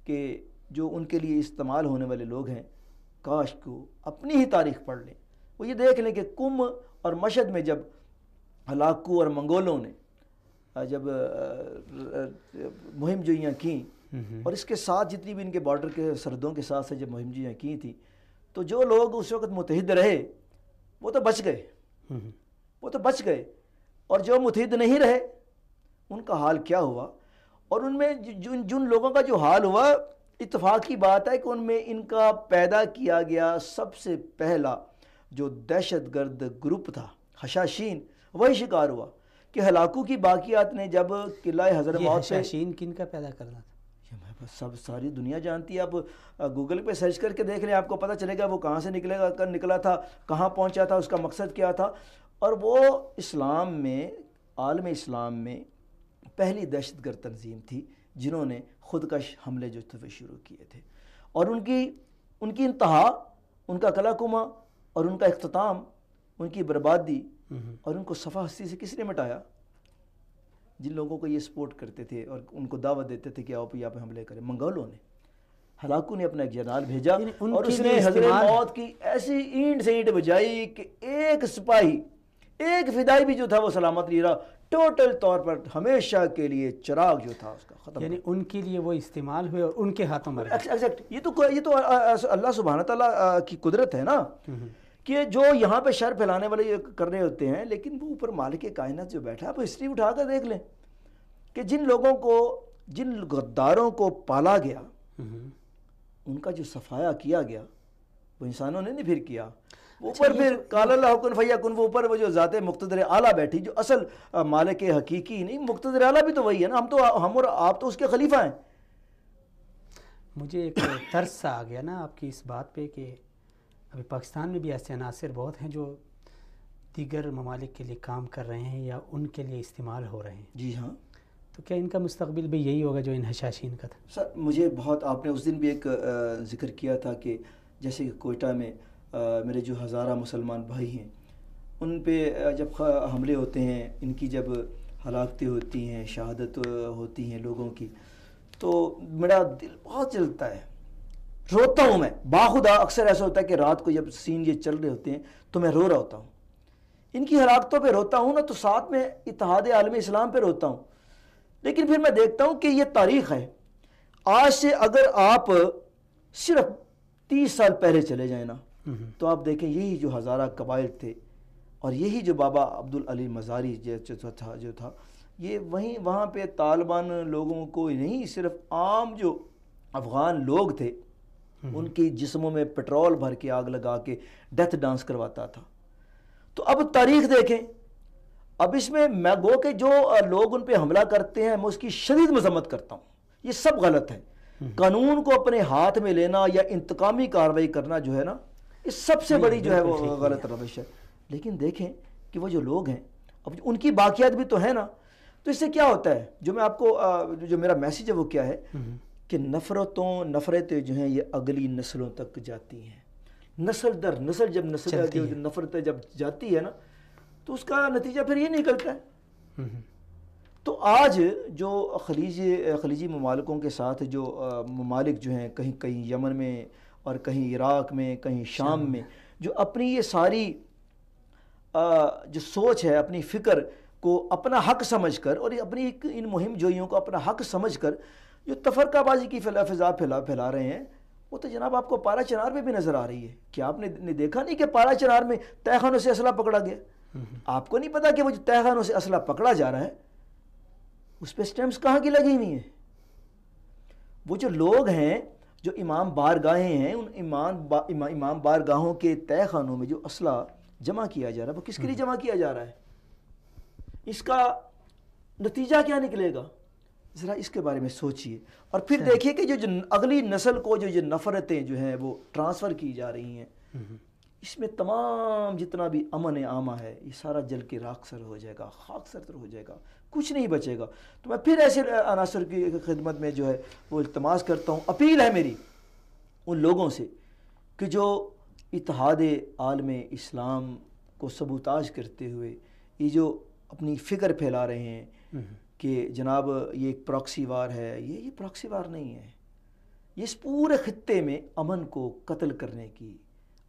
کہ جو ان کے لیے استعمال ہونے والے لوگ ہیں، کاش کو اپنی ہی تاریخ پڑھ لیں، وہ یہ دیکھ لیں کہ کم اور مشہد میں جب ہلاکو اور منگولوں نے جب مہم جوئیاں کیں اور اس کے ساتھ جتنی بھی ان کے بارڈر کے سرحدوں کے ساتھ سے جب مہم جوئیاں کی تھیں تو جو لوگ اس وقت متحد رہے وہ تو بچ گئے، اور جو متحد نہیں رہے ان کا حال کیا ہوا. اور ان میں جن لوگوں کا جو حال ہوا، اتفاق کی بات ہے کہ ان میں ان کا پیدا کیا گیا سب سے پہلا جو دہشت گرد گروپ تھا، حشاشین، وہی شکار ہوا کہ ہلاکو کی باقیات نے جب قلعہ حضرموت سے حشاشین کن کا پیدا کرنا تھا؟ سب ساری دنیا جانتی ہے. آپ گوگل پہ سرچ کر کے دیکھ لیں, آپ کو پتہ چلے گا وہ کہاں سے نکلا تھا, کہاں پہنچا تھا, اس کا مقصد کیا تھا. اور وہ اسلام میں, عالم اسلام میں پہلی دہشت گرد تنظیم تھی جنہوں نے خودکش حملے جو تھے شروع کیے تھے. اور ان کی انتہا, ان کا کلا کما اور ان کا اختتام, ان کی بربادی اور ان کو صفحہ ہستی سے کس نے مٹایا؟ جن لوگوں کو یہ سپورٹ کرتے تھے اور ان کو دعوت دیتے تھے کہ آپ یہاں پہ حملے کریں. منگولوں نے, ہلاکو نے اپنا ایک جنرل بھیجا اور اس نے حضرت موت کی ایسی اینٹ سے اینٹ بجائی کہ ایک سپاہی, ایک فدائی بھی جو تھا وہ سلامت نہیں رہا. ٹوٹل طور پر ہمیشہ کے لیے چراغ جو تھا اس کا ختم. یعنی ان کے لیے وہ استعمال ہوئے اور ان کے ہاتھوں مر گئے. ایگزیکٹ. یہ تو اللہ سبحانہ تعالیٰ کی قدرت ہے نا, کہ جو یہاں پہ شر پھیلانے والے یہ کر رہے ہوتے ہیں, لیکن وہ اوپر مالک کائنات جو بیٹھا ہے, آپ ہسٹری اٹھا کر دیکھ لیں کہ جن لوگوں کو, جن غداروں کو پالا گیا, ان کا جو صفایا کیا گیا, وہ انسانوں نے نہیں پھر کیا. اوپر پھر قال اللہ کن فیکن, وہ اوپر وہ جو ذات مقتدر اعلیٰ بیٹھی, جو اصل مالک حقیقی نہیں, مقتدر اعلیٰ بھی تو وہی ہے نا. ہم اور آپ تو اس کے خلیفہ ہیں. مجھے ایک ترس سا آ گیا نا آپ کی اس بات پہ کہ ابھی پاکستان میں بھی ایسے عناصر بہت ہیں جو دیگر ممالک کے لیے کام کر رہے ہیں یا ان کے لیے استعمال ہو رہے ہیں. جی ہاں. تو کیا ان کا مستقبل بھی یہی ہوگا جو ان حشاشین کا تھا؟ سر مجھے بہت, آپ نے اس دن بھی ایک ذکر کیا تھا کہ جیسے کہ کوئٹہ میں میرے جو ہزارہ مسلمان بھائی ہیں, ان پہ جب حملے ہوتے ہیں, ان کی جب ہلاکتیں ہوتی ہیں, شہادت ہوتی ہیں لوگوں کی, تو میرا دل بہت جلتا ہے, روتا ہوں میں باخدا. اکثر ایسا ہوتا ہے کہ رات کو جب سین یہ چل رہے ہوتے ہیں تو میں رو رہا ہوتا ہوں. ان کی ہلاکتوں پہ روتا ہوں نا, تو ساتھ میں اتحاد عالم اسلام پہ روتا ہوں. لیکن پھر میں دیکھتا ہوں کہ یہ تاریخ ہے. آج سے اگر آپ صرف 30 سال پہلے چلے جائیں نا, تو آپ دیکھیں یہی جو ہزارہ قبائل تھے اور یہی جو بابا عبدالعلی مزاری جو تھا, یہ وہاں پہ طالبان لوگوں کو نہیں, صرف عام جو افغان لوگ تھے ان کی جسموں میں پٹرول بھر کے آگ لگا کے ڈیتھ ڈانس کرواتا تھا. تو اب تاریخ دیکھیں, اب اس میں گو کہ جو لوگ ان پہ حملہ کرتے ہیں, میں اس کی شدید مذمت کرتا ہوں. یہ سب غلط ہے. قانون کو اپنے ہاتھ میں لینا یا انتقامی کارروائی کرنا جو ہے نا, یہ سب سے بڑی جو ہے وہ غلط روش ہے. لیکن دیکھیں کہ وہ جو لوگ ہیں, اب ان کی باقیات بھی تو ہے نا, تو اس سے کیا ہوتا ہے, جو میں آپ کو جو میرا میسیج ہے وہ کیا ہے کہ نفرتیں جو ہیں یہ اگلی نسلوں تک جاتی ہیں. نسل در نسل جب نفرتیں جب جاتی ہے نا, تو اس کا نتیجہ پھر یہ نکلتا ہے. تو آج جو خلیجی ممالکوں کے ساتھ جو ممالک جو ہیں, کہیں یمن میں اور کہیں عراق میں, کہیں شام میں, جو اپنی یہ ساری جو سوچ ہے, اپنی فکر کو اپنا حق سمجھ کر اور اپنی ان مہم جوئیوں کو اپنا حق سمجھ کر جو تفرقہ بازی کی فضا پھیلا رہے ہیں, وہ تو جناب آپ کو پارا چنار میں بھی نظر آ رہی ہے. کیا آپ نے دیکھا نہیں کہ پارا چنار میں تہہ خانوں سے اسلحہ پکڑا گیا؟ آپ کو نہیں پتا کہ وہ جو تہہ خانوں سے اسلحہ پکڑا جا رہا ہے اس پہ سٹیمپس کہاں کی لگی ہوئی ہیں؟ وہ جو لوگ ہیں جو امام بارگاہیں ہیں, ان امام بارگاہوں کے تہہ خانوں میں جو اسلحہ جمع کیا جا رہا ہے, وہ کس کے لیے جمع کیا جا رہا ہے؟ اس کا نتیجہ کیا نکلے گا؟ ذرا اس کے بارے میں سوچئے. اور پھر دیکھیے کہ جو اگلی نسل کو جو نفرتیں جو ہیں وہ ٹرانسفر کی جا رہی ہیں, اس میں تمام جتنا بھی امن عامہ ہے یہ سارا جل کے راکھ سر ہو جائے گا, خاک سر ہو جائے گا, کچھ نہیں بچے گا. تو میں پھر ایسے عناصر کی خدمت میں جو ہے وہ التماس کرتا ہوں, اپیل ہے میری ان لوگوں سے کہ جو اتحاد عالم اسلام کو سبوتاج کرتے ہوئے یہ جو اپنی فکر پھیلا رہے ہیں کہ جناب یہ ایک پراکسی وار ہے, یہ پراکسی وار نہیں ہے. یہ اس پورے خطے میں امن کو قتل کرنے کی,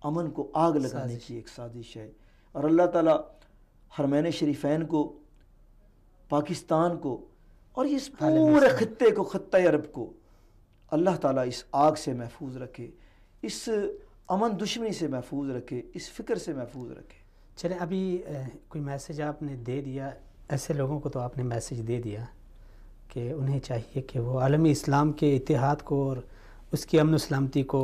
امن کو آگ لگانے کی ایک سازش ہے. اور اللہ تعالیٰ حرمین شریفین کو, پاکستان کو اور اس پورے خطے کو, خطہ عرب کو اللہ تعالیٰ اس آگ سے محفوظ رکھے, اس امن دشمنی سے محفوظ رکھے, اس فکر سے محفوظ رکھے. چلیں ابھی کوئی میسیج آپ نے دے دیا, ایسے لوگوں کو تو آپ نے میسیج دے دیا کہ انہیں چاہیے کہ وہ عالمی اسلام کے اتحاد کو اور اس کی امن و سلامتی کو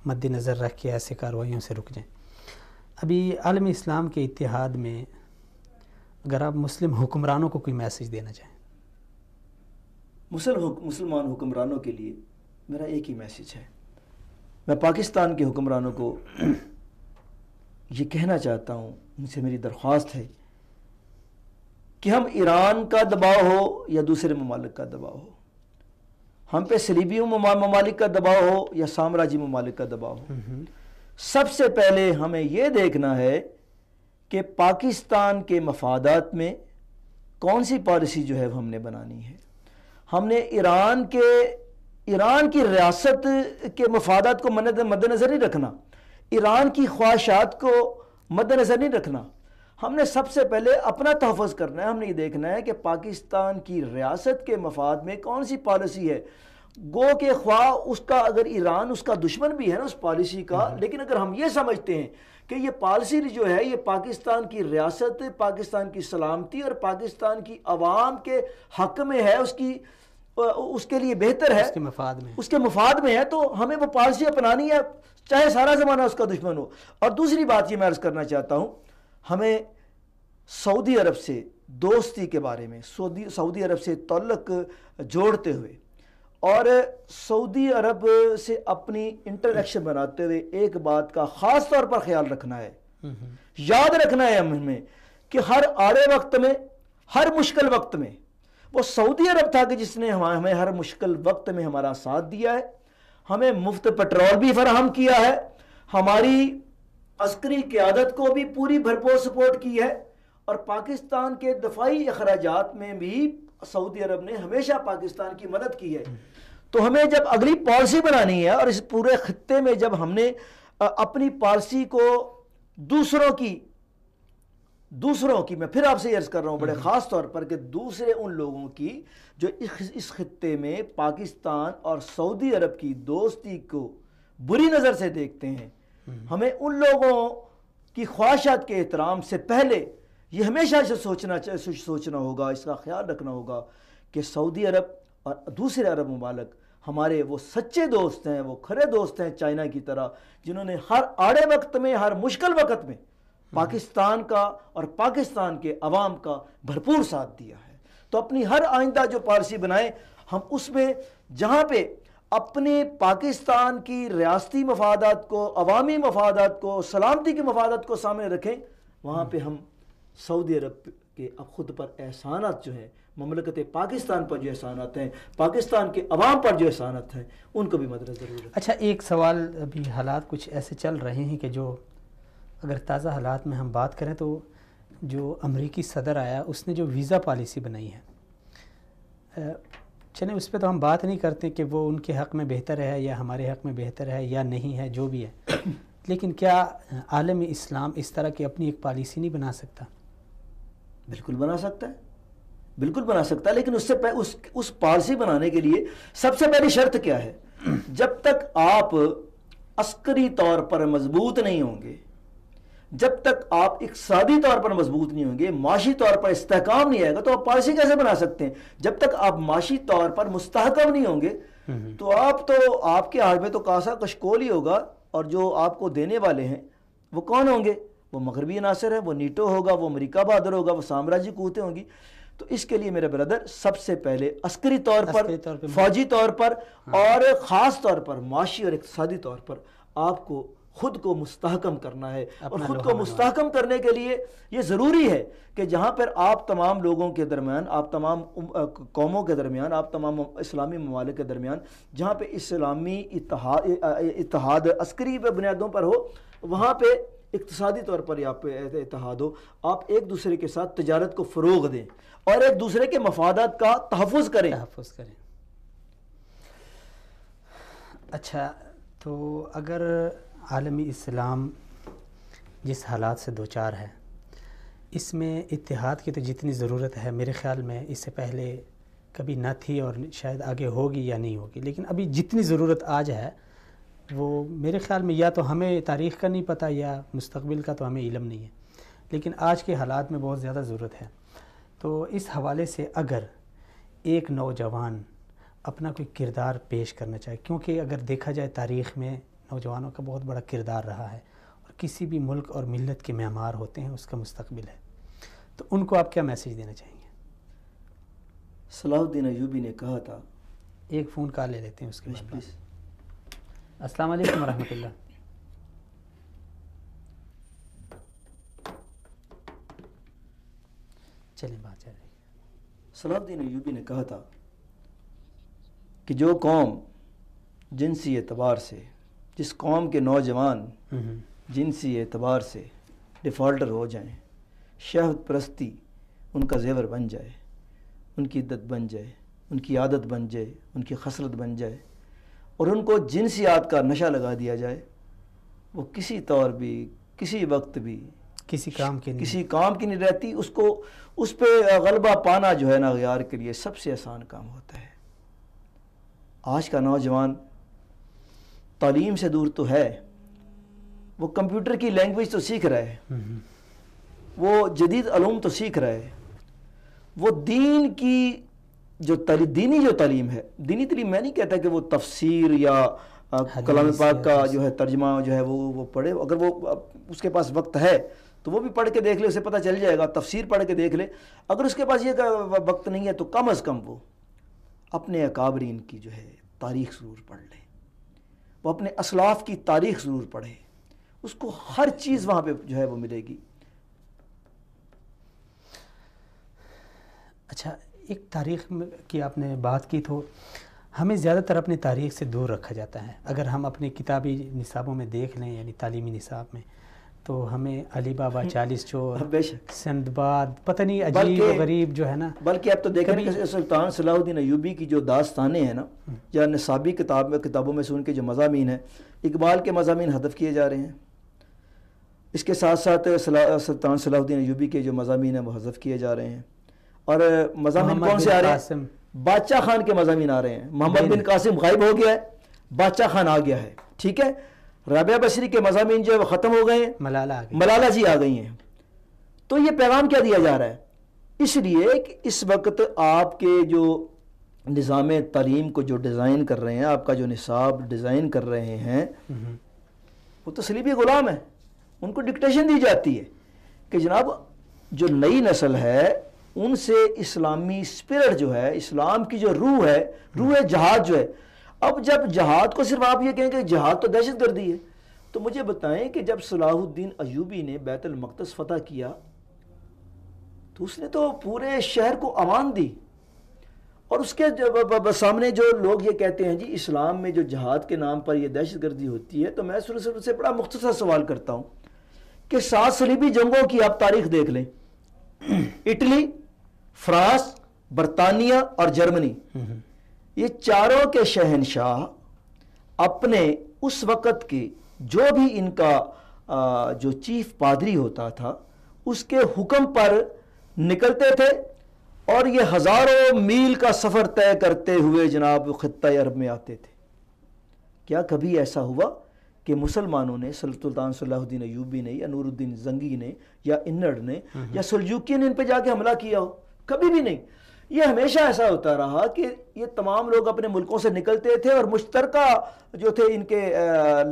مد نظر رکھ کے ایسے کارروائیوں سے رک جائیں. ابھی عالمی اسلام کے اتحاد میں اگر آپ مسلم حکمرانوں کو کوئی میسیج دینا چاہیں؟ مسلمان حکمرانوں کے لیے میرا ایک ہی میسیج ہے. میں پاکستان کے حکمرانوں کو یہ کہنا چاہتا ہوں، ان سے میری درخواست ہے کہ ہم ایران کا دباؤ ہو یا دوسرے ممالک کا دباؤ ہو، ہم پہ صلیبی ممالک کا دباؤ ہو یا سامراجی ممالک کا دباؤ ہو، سب سے پہلے ہمیں یہ دیکھنا ہے کہ پاکستان کے مفادات میں کون سی پالیسی جو ہے ہم نے بنانی ہے. ہم نے ایران کی ریاست کے مفادات کو مد نظر نہیں رکھنا، ایران کی خواہشات کو مد نظر نہیں رکھنا. ہم نے سب سے پہلے اپنا تحفظ کرنا ہے. ہم نے یہ دیکھنا ہے کہ پاکستان کی ریاست کے مفاد میں کون سی پالیسی ہے. گو کہ خواہ اس کا اگر ایران اس کا دشمن بھی ہے نا اس پالیسی کا، لیکن اگر ہم یہ سمجھتے ہیں کہ یہ پالیسی جو ہے یہ پاکستان کی ریاست، پاکستان کی سلامتی اور پاکستان کی عوام کے حق میں ہے، اس کے لیے بہتر ہے، اس کے مفاد میں ہے، تو ہمیں وہ پالیسی اپنانی ہے چاہے سارا زمانہ اس کا دشمن ہو. اور دوسری بات یہ میں عرض کرنا چاہتا ہوں، ہمیں سعودی عرب سے دوستی کے بارے میں، سعودی عرب سے تعلق جوڑتے ہوئے اور سعودی عرب سے اپنی انٹریکشن بناتے ہوئے ایک بات کا خاص طور پر خیال رکھنا ہے، یاد رکھنا ہے ہمیں کہ ہر آڑے وقت میں، ہر مشکل وقت میں وہ سعودی عرب تھا کہ جس نے ہمیں ہر مشکل وقت میں ہمارا ساتھ دیا ہے، ہمیں مفت پیٹرول بھی فراہم کیا ہے، ہماری عسکری قیادت کو بھی پوری بھرپور سپورٹ کی ہے، اور پاکستان کے دفاعی اخراجات میں بھی سعودی عرب نے ہمیشہ پاکستان کی مدد کی ہے. تو ہمیں جب اگلی پالیسی بنانی ہے اور اس پورے خطے میں جب ہم نے اپنی پالیسی کو دوسروں کی میں پھر آپ سے عرض کر رہا ہوں بڑے خاص طور پر کہ دوسرے ان لوگوں کی جو اس خطے میں پاکستان اور سعودی عرب کی دوستی کو بری نظر سے دیکھتے ہیں، ہمیں ان لوگوں کی خواہشات کے احترام سے پہلے یہ ہمیشہ سے سوچنا ہوگا، اس کا خیال رکھنا ہوگا کہ سعودی عرب اور دوسرے عرب ممالک ہمارے وہ سچے دوست ہیں، وہ کھرے دوست ہیں چائنا کی طرح، جنہوں نے ہر آڑے وقت میں، ہر مشکل وقت میں پاکستان کا اور پاکستان کے عوام کا بھرپور ساتھ دیا ہے. تو اپنی ہر آئندہ جو پالیسی بنائیں، ہم اس میں جہاں پہ اپنے پاکستان کی ریاستی مفادات کو، عوامی مفادات کو، سلامتی کے مفادات کو سامنے رکھیں، وہاں پہ ہم سعودی عرب کے خود پر احسانات جو ہیں، مملکت پاکستان پر جو احسانات ہیں، پاکستان کے عوام پر جو احسانات ہیں، ان کو بھی مدنظر ضرور رکھیں. اچھا، ایک سوال، ابھی حالات کچھ ایسے چل رہے ہیں کہ جو اگر تازہ حالات میں ہم بات کریں تو جو امریکی صدر آیا اس نے جو ویزا پالیسی بنائی ہے، چلیں اس پہ تو ہم بات نہیں کرتے کہ وہ ان کے حق میں بہتر ہے یا ہمارے حق میں بہتر ہے یا نہیں ہے، جو بھی ہے، لیکن کیا عالم اسلام اس طرح کی اپنی ایک پالیسی نہیں بنا سکتا؟ بالکل بنا سکتا ہے، بالکل بنا سکتا ہے، لیکن اس پالیسی بنانے کے لیے سب سے پہلی شرط کیا ہے؟ جب تک آپ عسکری طور پر مضبوط نہیں ہوں گے، جب تک آپ اقتصادی طور پر مضبوط نہیں ہوں گے، معاشی طور پر استحکام نہیں آئے گا، تو آپ پالیسی کیسے بنا سکتے ہیں؟ جب تک آپ معاشی طور پر مستحکم نہیں ہوں گے تو آپ کے ہاتھ میں تو کاسا کشکول ہی ہوگا، اور جو آپ کو دینے والے ہیں وہ کون ہوں گے؟ وہ مغربی عناصر ہے، وہ نیٹو ہوگا، وہ امریکہ بہادر ہوگا، وہ سامراجی قوتیں ہوں گی. تو اس کے لیے میرے برادر سب سے پہلے عسکری طور پر، فوجی طور پر، اور خاص طور پر معاشی اور اقتصادی طور پر آپ کو خود کو مستحکم کرنا ہے. اور خود کو مستحکم کرنے کے لیے یہ ضروری ہے کہ جہاں پر آپ تمام لوگوں کے درمیان، آپ تمام قوموں کے درمیان، آپ تمام اسلامی ممالک کے درمیان جہاں پہ اسلامی اتحاد عسکری بنیادوں پر ہو، وہاں پہ اقتصادی طور پر یہاں پہ اتحاد ہو، آپ ایک دوسرے کے ساتھ تجارت کو فروغ دیں اور ایک دوسرے کے مفادات کا تحفظ کریں. اچھا، تو اگر عالمی اسلام جس حالات سے دوچار ہے، اس میں اتحاد کی تو جتنی ضرورت ہے میرے خیال میں اس سے پہلے کبھی نہ تھی اور شاید آگے ہوگی یا نہیں ہوگی، لیکن ابھی جتنی ضرورت آج ہے وہ میرے خیال میں یا تو ہمیں تاریخ کا نہیں پتہ یا مستقبل کا تو ہمیں علم نہیں ہے، لیکن آج کے حالات میں بہت زیادہ ضرورت ہے. تو اس حوالے سے اگر ایک نوجوان اپنا کوئی کردار پیش کرنا چاہے، کیونکہ اگر دیکھا جائے تاریخ میں نوجوانوں کا بہت بڑا کردار رہا ہے اور کسی بھی ملک اور ملت کے معمار ہوتے ہیں، اس کا مستقبل ہے، تو ان کو آپ کیا میسیج دینا چاہیں گے؟ صلاح الدین ایوبی نے کہا تھا، ایک فون کال لے لیتے ہیں اس کے بعد پلیز۔ السلام علیکم ورحمۃ اللہ۔ چلیں بات جاری۔ صلاح الدین ایوبی نے کہا تھا کہ جو قوم جنسی اعتبار سے، جس قوم کے نوجوان جنسی اعتبار سے ڈیفالٹر ہو جائیں، شہوت پرستی ان کا زیور بن جائے، ان کی عدت بن جائے، ان کی عادت بن جائے، ان کی خصلت بن جائے، اور ان کو جنسیات کا نشہ لگا دیا جائے، وہ کسی طور بھی، کسی وقت بھی کسی کام کی نہیں رہتی۔ اس پہ غلبہ پانا جو ہے نا غیار کے لیے سب سے آسان کام ہوتا ہے۔ آج کا نوجوان تعلیم سے دور تو ہے، وہ کمپیوٹر کی لینگویج تو سیکھ رہا ہے، وہ جدید علوم تو سیکھ رہا ہے، وہ دین کی دینی جو تعلیم ہے، دینی تعلیم میں نہیں کہتا کہ وہ تفسیر یا کلام پاک کا جو ہے ترجمہ جو ہے وہ پڑھے، اگر وہ اس کے پاس وقت ہے تو وہ بھی پڑھ کے دیکھ لے، اسے پتہ چل جائے گا، تفسیر پڑھ کے دیکھ لے۔ اگر اس کے پاس یہ وقت نہیں ہے تو کم از کم وہ اپنے اکابرین کی جو ہے تاریخ ضرور پڑھ لے، وہ اپنے اسلاف کی تاریخ ضرور پڑھے، اس کو ہر چیز وہاں پہ جو ہے وہ ملے گی۔ اچھا، ایک تاریخ کی آپ نے بات کی تو ہمیں زیادہ تر اپنی تاریخ سے دور رکھا جاتا ہے۔ اگر ہم اپنی کتابی نصابوں میں دیکھ لیں، یعنی تعلیمی نصاب میں، تو ہمیں علی بابا 40 چور، سندباد، پتہ نہیں عجیب و غریب جو ہے نا، بلکہ اب تو دیکھیں کہ سلطان صلاح الدین ایوبی کی جو داستانیں ہیں نا، یا نصابی کتابوں میں سے ان کے جو مضامین ہیں، اقبال کے مضامین حذف کیے جا رہے ہیں، اس کے ساتھ ساتھ سلطان صلاح الدین ایوبی کے جو مضامین ہیں وہ حذف کیے جا رہے ہیں۔ اور مضامین کون سے آ رہے ہیں؟ بادشاہ خان کے مضامین آ رہے ہیں۔ محمد بن قاسم غائب ہو گیا ہے، بادشاہ خان آ گیا ہے، ٹھیک ہے۔ رابعہ بصری کے مضامین جو ہے وہ ختم ہو گئے ہیں، ملالہ جی آ گئی ہیں۔ تو یہ پیغام کیا دیا جا رہا ہے؟ اس لیے کہ اس وقت آپ کے جو نظام تعلیم کو جو ڈیزائن کر رہے ہیں، آپ کا جو نصاب ڈیزائن کر رہے ہیں، وہ تو صلیبی غلام ہیں، ان کو ڈکٹیشن دی جاتی ہے کہ جناب جو نئی نسل ہے ان سے اسلامی سپرٹ جو ہے، اسلام کی جو روح ہے، روح جہاد جو ہے، اب جب جہاد کو صرف آپ یہ کہیں کہ جہاد تو دہشت گردی ہے، تو مجھے بتائیں کہ جب صلاح الدین ایوبی نے بیت المقدس فتح کیا تو اس نے تو پورے شہر کو امان دی، اور اس کے سامنے جو لوگ یہ کہتے ہیں جی اسلام میں جو جہاد کے نام پر یہ دہشت گردی ہوتی ہے، تو میں سے بڑا مختصر سوال کرتا ہوں کہ 7 صلیبی جنگوں کی آپ تاریخ دیکھ لیں، اٹلی، فرانس، برطانیہ اور جرمنی، یہ چاروں کے شہنشاہ اپنے اس وقت کے جو بھی ان کا جو چیف پادری ہوتا تھا اس کے حکم پر نکلتے تھے، اور یہ ہزاروں میل کا سفر طے کرتے ہوئے جناب خطہ عرب میں آتے تھے۔ کیا کبھی ایسا ہوا کہ مسلمانوں نے سلطان صلاح الدین ایوبی نے یا نور الدین زنگی نے یا انڑ نے یا سلجوقی نے ان پہ جا کے حملہ کیا ہو؟ کبھی بھی نہیں۔ یہ ہمیشہ ایسا ہوتا رہا کہ یہ تمام لوگ اپنے ملکوں سے نکلتے تھے، اور مشترکہ جو تھے ان کے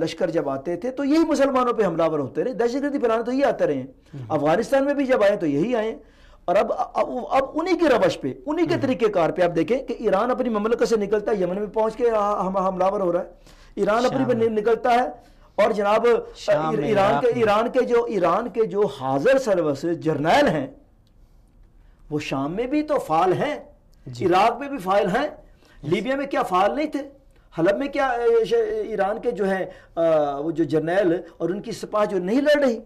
لشکر جب آتے تھے تو یہی مسلمانوں پہ حملہ ور ہوتے رہے، دہشت گردی پھیلانے تو یہ آتے رہے ہیں۔ افغانستان میں بھی جب آئے تو یہی آئے، اور اب انہی کے روش پہ، انہی کے طریقہ کار پہ آپ دیکھیں کہ ایران اپنی مملکت سے نکلتا ہے، یمن میں پہنچ کے حملہ ور ہو رہا ہے، ایران اپنی نکلتا ہے، اور جناب ایران کے جو حاضر سروس جرنیل ہیں وہ شام میں بھی تو فعال ہیں، عراق میں بھی فعال ہیں، لیبیا میں کیا فعال نہیں تھے؟ حلب میں کیا ایران کے جو ہیں وہ جو جرنیل اور ان کی سپاہ جو نہیں لڑ رہی؟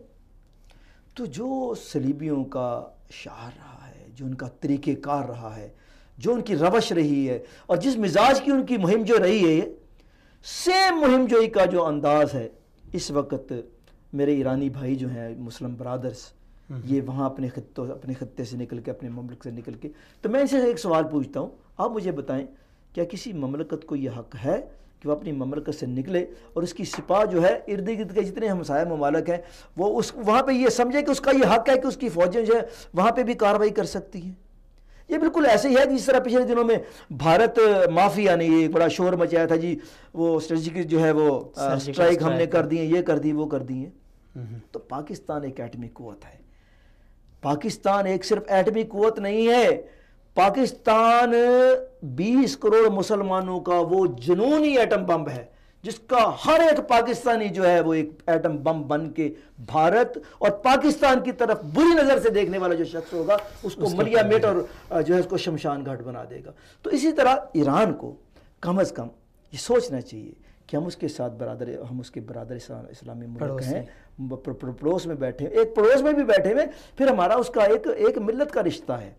تو جو صلیبیوں کا شعار رہا ہے، جو ان کا طریقہ کار رہا ہے، جو ان کی روش رہی ہے، اور جس مزاج کی ان کی مہم جو رہی ہے، سیم مہم جوئی کا جو انداز ہے اس وقت میرے ایرانی بھائی جو ہیں مسلم برادرز، یہ وہاں اپنے خطے سے نکل کے، اپنے مملکت سے نکل کے، تو میں ان سے ایک سوال پوچھتا ہوں، آپ مجھے بتائیں کیا کسی مملکت کو یہ حق ہے کہ وہ اپنی مملکت سے نکلے اور اس کی سپاہ جو ہے ارد گرد کے جتنے ہمسایہ ممالک ہیں وہ وہاں پہ یہ سمجھے کہ اس کا یہ حق ہے کہ اس کی فوجیں جو ہے وہاں پہ بھی کارروائی کر سکتی ہیں؟ یہ بالکل ایسے ہی ہے جس طرح پچھلے دنوں میں بھارت مافیا نے ایک بڑا شور مچایا تھا جی، وہ اسٹریٹجک جو ہے وہ اسٹرائک ہم نے کر دی ہیں، یہ کر دی، وہ کر دی ہیں۔ تو پاکستان ایک ایٹمی قوت ہے، پاکستان ایک صرف ایٹمی قوت نہیں ہے، پاکستان 20 کروڑ مسلمانوں کا وہ جنونی ایٹم بم ہے جس کا ہر ایک پاکستانی جو ہے وہ ایک ایٹم بم بن کے بھارت اور پاکستان کی طرف بری نظر سے دیکھنے والا جو شخص ہوگا اس کو ملیا میٹ اور جو ہے اس کو شمشان گھاٹ بنا دے گا۔ تو اسی طرح ایران کو کم از کم یہ سوچنا چاہیے کہ ہم اس کے ساتھ ہم اس کے برادر اسلامی ملک ہیں، پڑوس میں بیٹھے، ایک پڑوس میں بھی بیٹھے ہوئے، پھر ہمارا اس کا ایک ملت کا رشتہ ہے۔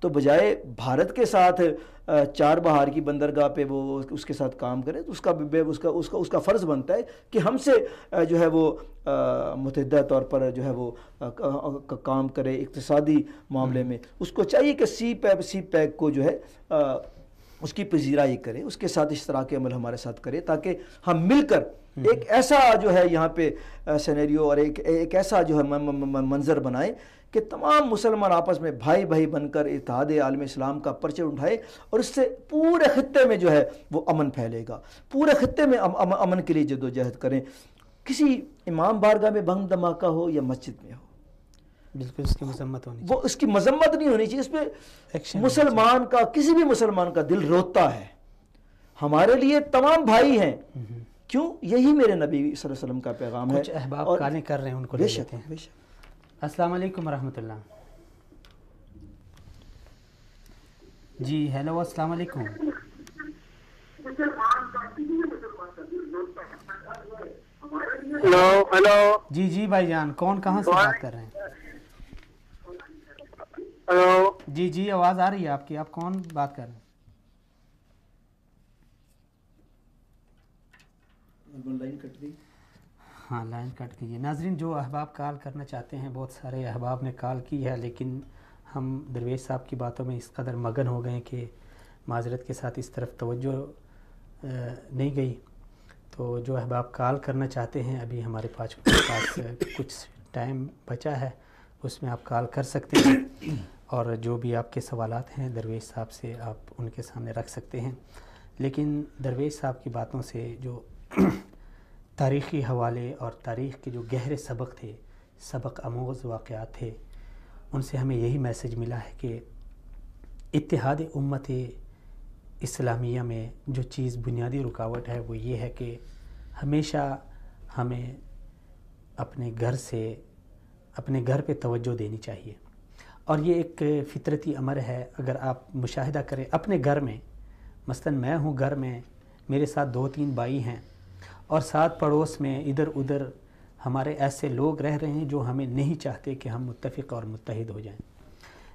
تو بجائے بھارت کے ساتھ چار بہار کی بندرگاہ پہ وہ اس کے ساتھ کام کرے تو اس کا فرض بنتا ہے کہ ہم سے جو ہے وہ متحدہ طور پر جو ہے وہ کام کرے اقتصادی معاملے میں۔ اس کو چاہیے کہ سی پیک کو جو ہے اس کی پذیرائی کرے، اس کے ساتھ اشتراک عمل ہمارے ساتھ کرے، تاکہ ہم مل کر ایک ایسا جو ہے یہاں پہ سینیریو اور ایک ایسا جو ہے منظر بنائے کہ تمام مسلمان آپس میں بھائی بھائی بن کر اتحاد عالم اسلام کا پرچم اٹھائے، اور اس سے پورے خطے میں جو ہے وہ امن پھیلے گا، پورے خطے میں امن کے لیے جدوجہد کریں۔ کسی امام بارگاہ میں بم دھماکہ ہو یا مسجد میں ہو، بالکل اس کی مذمت ہونی چاہیے، وہ اس کی مذمت نہیں ہونی چاہیے، اس پہ مسلمان کا کسی بھی مسلمان کا دل روتا ہے۔ ہمارے لیے تمام بھائی ہیں، کیوں؟ یہی میرے نبی صلی اللہ علیہ وسلم کا پیغام ہے۔ کچھ احباب کالیں کر رہے ہیں، ان کو لے لیتے ہیں۔ السلام علیکم ورحمۃ اللہ۔ جی ہیلو، السلام علیکم۔ ہلو جی جی بھائی جان، کون کہاں سے بات کر رہے ہیں؟ ہلو جی جی آواز آ رہی ہے آپ کی، آپ کون بات کر رہے ہیں؟ ہاں لائن کٹ کیجیے۔ ناظرین، جو احباب کال کرنا چاہتے ہیں، بہت سارے احباب نے کال کی ہے، لیکن ہم درویش صاحب کی باتوں میں اس قدر مگن ہو گئے کہ معذرت کے ساتھ اس طرف توجہ نہیں گئی۔ تو جو احباب کال کرنا چاہتے ہیں، ابھی ہمارے پاس کچھ ٹائم بچا ہے، اس میں آپ کال کر سکتے ہیں، اور جو بھی آپ کے سوالات ہیں درویش صاحب سے آپ ان کے سامنے رکھ سکتے ہیں۔ لیکن درویش صاحب کی باتوں سے جو تاریخی حوالے اور تاریخ کے جو گہرے سبق تھے، سبق آموز واقعات تھے، ان سے ہمیں یہی میسج ملا ہے کہ اتحاد امت اسلامیہ میں جو چیز بنیادی رکاوٹ ہے وہ یہ ہے کہ ہمیشہ ہمیں اپنے گھر پہ توجہ دینی چاہیے، اور یہ ایک فطرتی امر ہے۔ اگر آپ مشاہدہ کریں اپنے گھر میں، مثلا میں ہوں گھر میں، میرے ساتھ 2-3 بھائی ہیں، اور ساتھ پڑوس میں ادھر ادھر ہمارے ایسے لوگ رہ رہے ہیں جو ہمیں نہیں چاہتے کہ ہم متفق اور متحد ہو جائیں،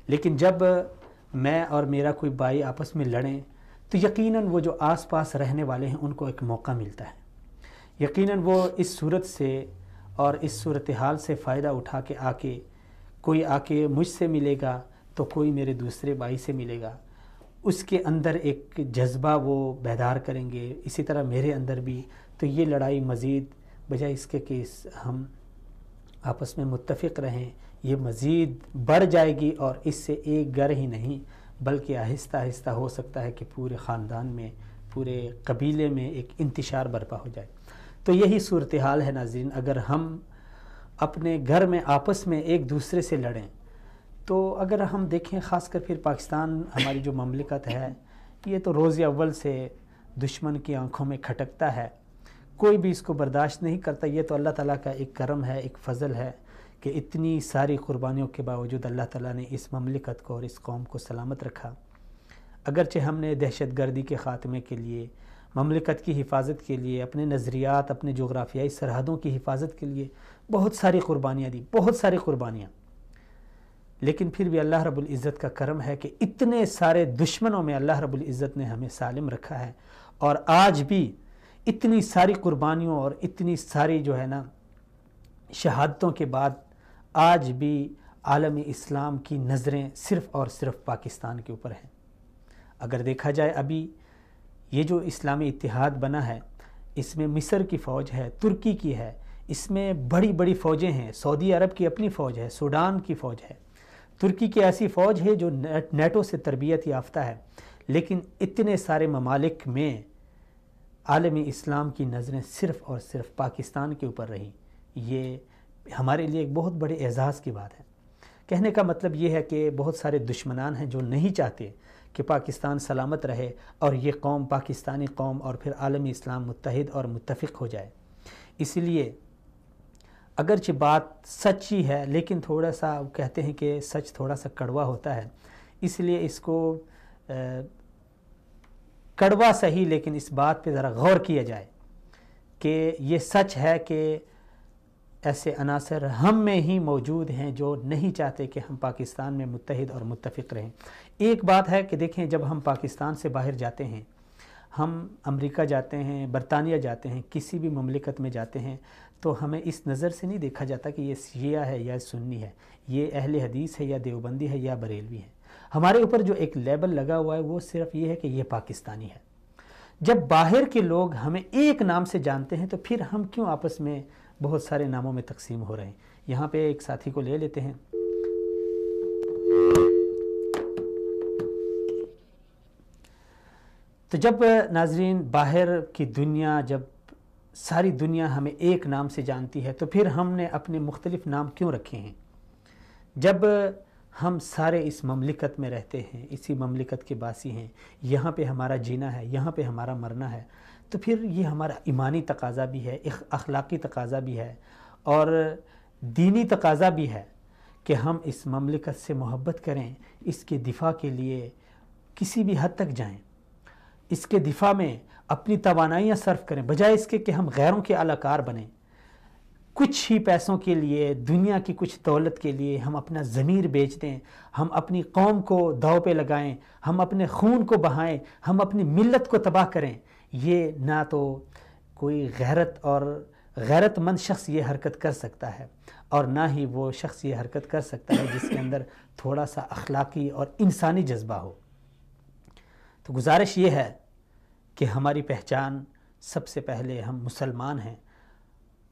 لیکن جب میں اور میرا کوئی بھائی آپس میں لڑیں تو یقیناً وہ جو آس پاس رہنے والے ہیں ان کو ایک موقع ملتا ہے، یقیناً وہ اس صورت سے اور اس صورتحال سے فائدہ اٹھا کے کوئی آ کے مجھ سے ملے گا تو کوئی میرے دوسرے بھائی سے ملے گا، اس کے اندر ایک جذبہ وہ بیدار کریں گے، اسی طرح میرے اندر بھی۔ تو یہ لڑائی مزید بجائے اس کے کہ ہم آپس میں متفق رہیں، یہ مزید بڑھ جائے گی، اور اس سے ایک گھر ہی نہیں بلکہ آہستہ آہستہ ہو سکتا ہے کہ پورے خاندان میں، پورے قبیلے میں ایک انتشار برپا ہو جائے۔ تو یہی صورتحال ہے ناظرین، اگر ہم اپنے گھر میں آپس میں ایک دوسرے سے لڑیں، تو اگر ہم دیکھیں خاص کر پھر پاکستان ہماری جو مملکت ہے، یہ تو روز اول سے دشمن کی آنکھوں میں کھٹکتا ہے، کوئی بھی اس کو برداشت نہیں کرتا۔ یہ تو اللہ تعالیٰ کا ایک کرم ہے، ایک فضل ہے کہ اتنی ساری قربانیوں کے باوجود اللہ تعالیٰ نے اس مملکت کو اور اس قوم کو سلامت رکھا۔ اگرچہ ہم نے دہشت گردی کے خاتمے کے لیے، مملکت کی حفاظت کے لیے، اپنے نظریات، اپنے جغرافیائی سرحدوں کی حفاظت کے لیے بہت ساری قربانیاں دی، بہت ساری قربانیاں، لیکن پھر بھی اللہ رب العزت کا کرم ہے کہ اتنے سارے دشمنوں میں اللہ رب العزت نے ہمیں سالم رکھا ہے، اور آج بھی اتنی ساری قربانیوں اور اتنی ساری جو ہے نا شہادتوں کے بعد آج بھی عالم اسلام کی نظریں صرف اور صرف پاکستان کے اوپر ہیں۔ اگر دیکھا جائے ابھی یہ جو اسلامی اتحاد بنا ہے، اس میں مصر کی فوج ہے، ترکی کی ہے، اس میں بڑی بڑی فوجیں ہیں، سعودی عرب کی اپنی فوج ہے، سوڈان کی فوج ہے، ترکی کی ایسی فوج ہے جو نیٹو سے تربیت یافتہ ہے، لیکن اتنے سارے ممالک میں عالمی اسلام کی نظریں صرف اور صرف پاکستان کے اوپر رہیں۔ یہ ہمارے لیے ایک بہت بڑے اعزاز کی بات ہے کہنے کا مطلب یہ ہے کہ بہت سارے دشمنان ہیں جو نہیں چاہتے کہ پاکستان سلامت رہے اور یہ قوم پاکستانی قوم اور پھر عالمی اسلام متحد اور متفق ہو جائے. اسی لیے اگرچہ بات سچی ہے لیکن تھوڑا سا کہتے ہیں کہ سچ تھوڑا سا کڑوا ہوتا ہے، اس لیے اس کو کڑوا صحیح لیکن اس بات پہ ذرا غور کیا جائے کہ یہ سچ ہے کہ ایسے عناصر ہم میں ہی موجود ہیں جو نہیں چاہتے کہ ہم پاکستان میں متحد اور متفق رہیں. ایک بات ہے کہ دیکھیں جب ہم پاکستان سے باہر جاتے ہیں، ہم امریکہ جاتے ہیں، برطانیہ جاتے ہیں، کسی بھی مملکت میں جاتے ہیں تو ہمیں اس نظر سے نہیں دیکھا جاتا کہ یہ شیعہ ہے یا سنی ہے، یہ اہل حدیث ہے یا دیوبندی ہے یا بریلوی ہے. ہمارے اوپر جو ایک لیبل لگا ہوا ہے وہ صرف یہ ہے کہ یہ پاکستانی ہے. جب باہر کے لوگ ہمیں ایک نام سے جانتے ہیں تو پھر ہم کیوں آپس میں بہت سارے ناموں میں تقسیم ہو رہے ہیں. یہاں پہ ایک ساتھی کو لے لیتے ہیں. تو جب ناظرین باہر کی دنیا، جب ساری دنیا ہمیں ایک نام سے جانتی ہے تو پھر ہم نے اپنے مختلف نام کیوں رکھے ہیں؟ جب ہم سارے اس مملکت میں رہتے ہیں، اسی مملکت کے باسی ہیں، یہاں پہ ہمارا جینا ہے، یہاں پہ ہمارا مرنا ہے، تو پھر یہ ہمارا ایمانی تقاضا بھی ہے، اخلاقی تقاضا بھی ہے اور دینی تقاضا بھی ہے کہ ہم اس مملکت سے محبت کریں، اس کے دفاع کے لیے کسی بھی حد تک جائیں، اس کے دفاع میں اپنی توانائیاں صرف کریں، بجائے اس کے کہ ہم غیروں کے اعلی کار بنیں. کچھ ہی پیسوں کے لیے، دنیا کی کچھ دولت کے لیے ہم اپنا ضمیر بیچ دیں، ہم اپنی قوم کو داؤ پہ لگائیں، ہم اپنے خون کو بہائیں، ہم اپنی ملت کو تباہ کریں. یہ نہ تو کوئی غیرت مند شخص یہ حرکت کر سکتا ہے اور نہ ہی وہ شخص یہ حرکت کر سکتا ہے جس کے اندر تھوڑا سا اخلاقی اور انسانی جذبہ ہو. تو گزارش یہ ہے کہ ہماری پہچان سب سے پہلے ہم مسلمان ہیں.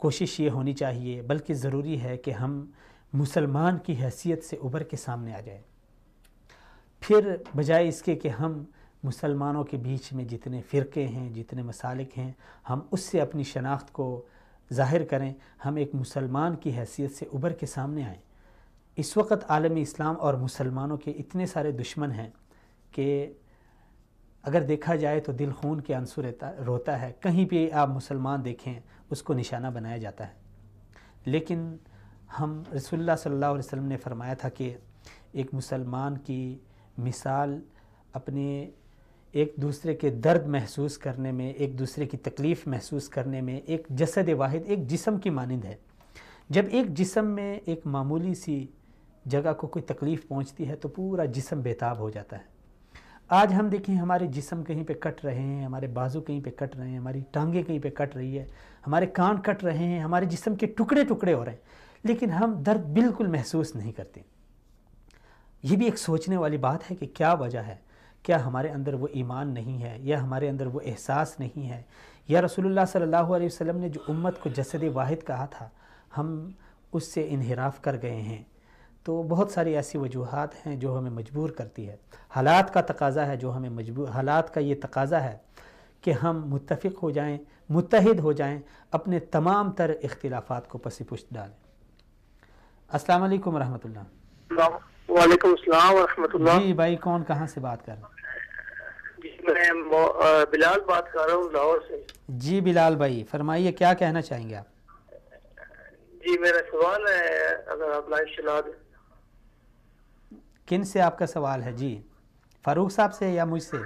کوشش یہ ہونی چاہیے، بلکہ ضروری ہے کہ ہم مسلمان کی حیثیت سے ابھر کے سامنے آ جائیں. پھر بجائے اس کے کہ ہم مسلمانوں کے بیچ میں جتنے فرقے ہیں، جتنے مسالک ہیں، ہم اس سے اپنی شناخت کو ظاہر کریں، ہم ایک مسلمان کی حیثیت سے ابھر کے سامنے آئیں. اس وقت عالمی اسلام اور مسلمانوں کے اتنے سارے دشمن ہیں کہ اگر دیکھا جائے تو دل خون کے آنسو روتا ہے. کہیں بھی آپ مسلمان دیکھیں اس کو نشانہ بنایا جاتا ہے. لیکن ہم رسول اللہ صلی اللہ علیہ وسلم نے فرمایا تھا کہ ایک مسلمان کی مثال اپنے ایک دوسرے کے درد محسوس کرنے میں، ایک دوسرے کی تکلیف محسوس کرنے میں ایک جسد واحد، ایک جسم کی مانند ہے. جب ایک جسم میں ایک معمولی سی جگہ کو کوئی تکلیف پہنچتی ہے تو پورا جسم بےتاب ہو جاتا ہے. آج ہم دیکھیں ہمارے جسم کہیں پہ کٹ رہے ہیں، ہمارے بازو کہیں پہ کٹ رہے ہیں، ہماری ٹانگیں کہیں پہ کٹ رہی ہے، ہمارے کان کٹ رہے ہیں، ہمارے جسم کے ٹکڑے ٹکڑے ہو رہے ہیں، لیکن ہم درد بالکل محسوس نہیں کرتے. یہ بھی ایک سوچنے والی بات ہے کہ کیا وجہ ہے. کیا ہمارے اندر وہ ایمان نہیں ہے، یا ہمارے اندر وہ احساس نہیں ہے، یا رسول اللہ صلی اللہ علیہ وسلم نے جو امت کو جسد واحد کہا تھا ہم اس سے انحراف کر گئے ہیں. تو بہت ساری ایسی وجوہات ہیں جو ہمیں مجبور کرتی ہے. حالات کا تقاضا ہے جو ہمیں حالات کا یہ تقاضا ہے کہ ہم متفق ہو جائیں، متحد ہو جائیں، اپنے تمام تر اختلافات کو پس پشت ڈالیں. السلام علیکم ورحمۃ اللہ. وعلیکم السلام ورحمۃ اللہ. جی بھائی، کون کہاں سے بات کر رہے ہیں؟ جی میں بلال بات کر رہا ہوں لاہور سے. جی بلال بھائی فرمائیے، کیا کہنا چاہیں گے آپ؟ جی میرا سوال ہے، اگر آپ لائف چلا دیں. کن سے آپ کا سوال ہے؟ جی فاروق صاحب سے یا مجھ سے؟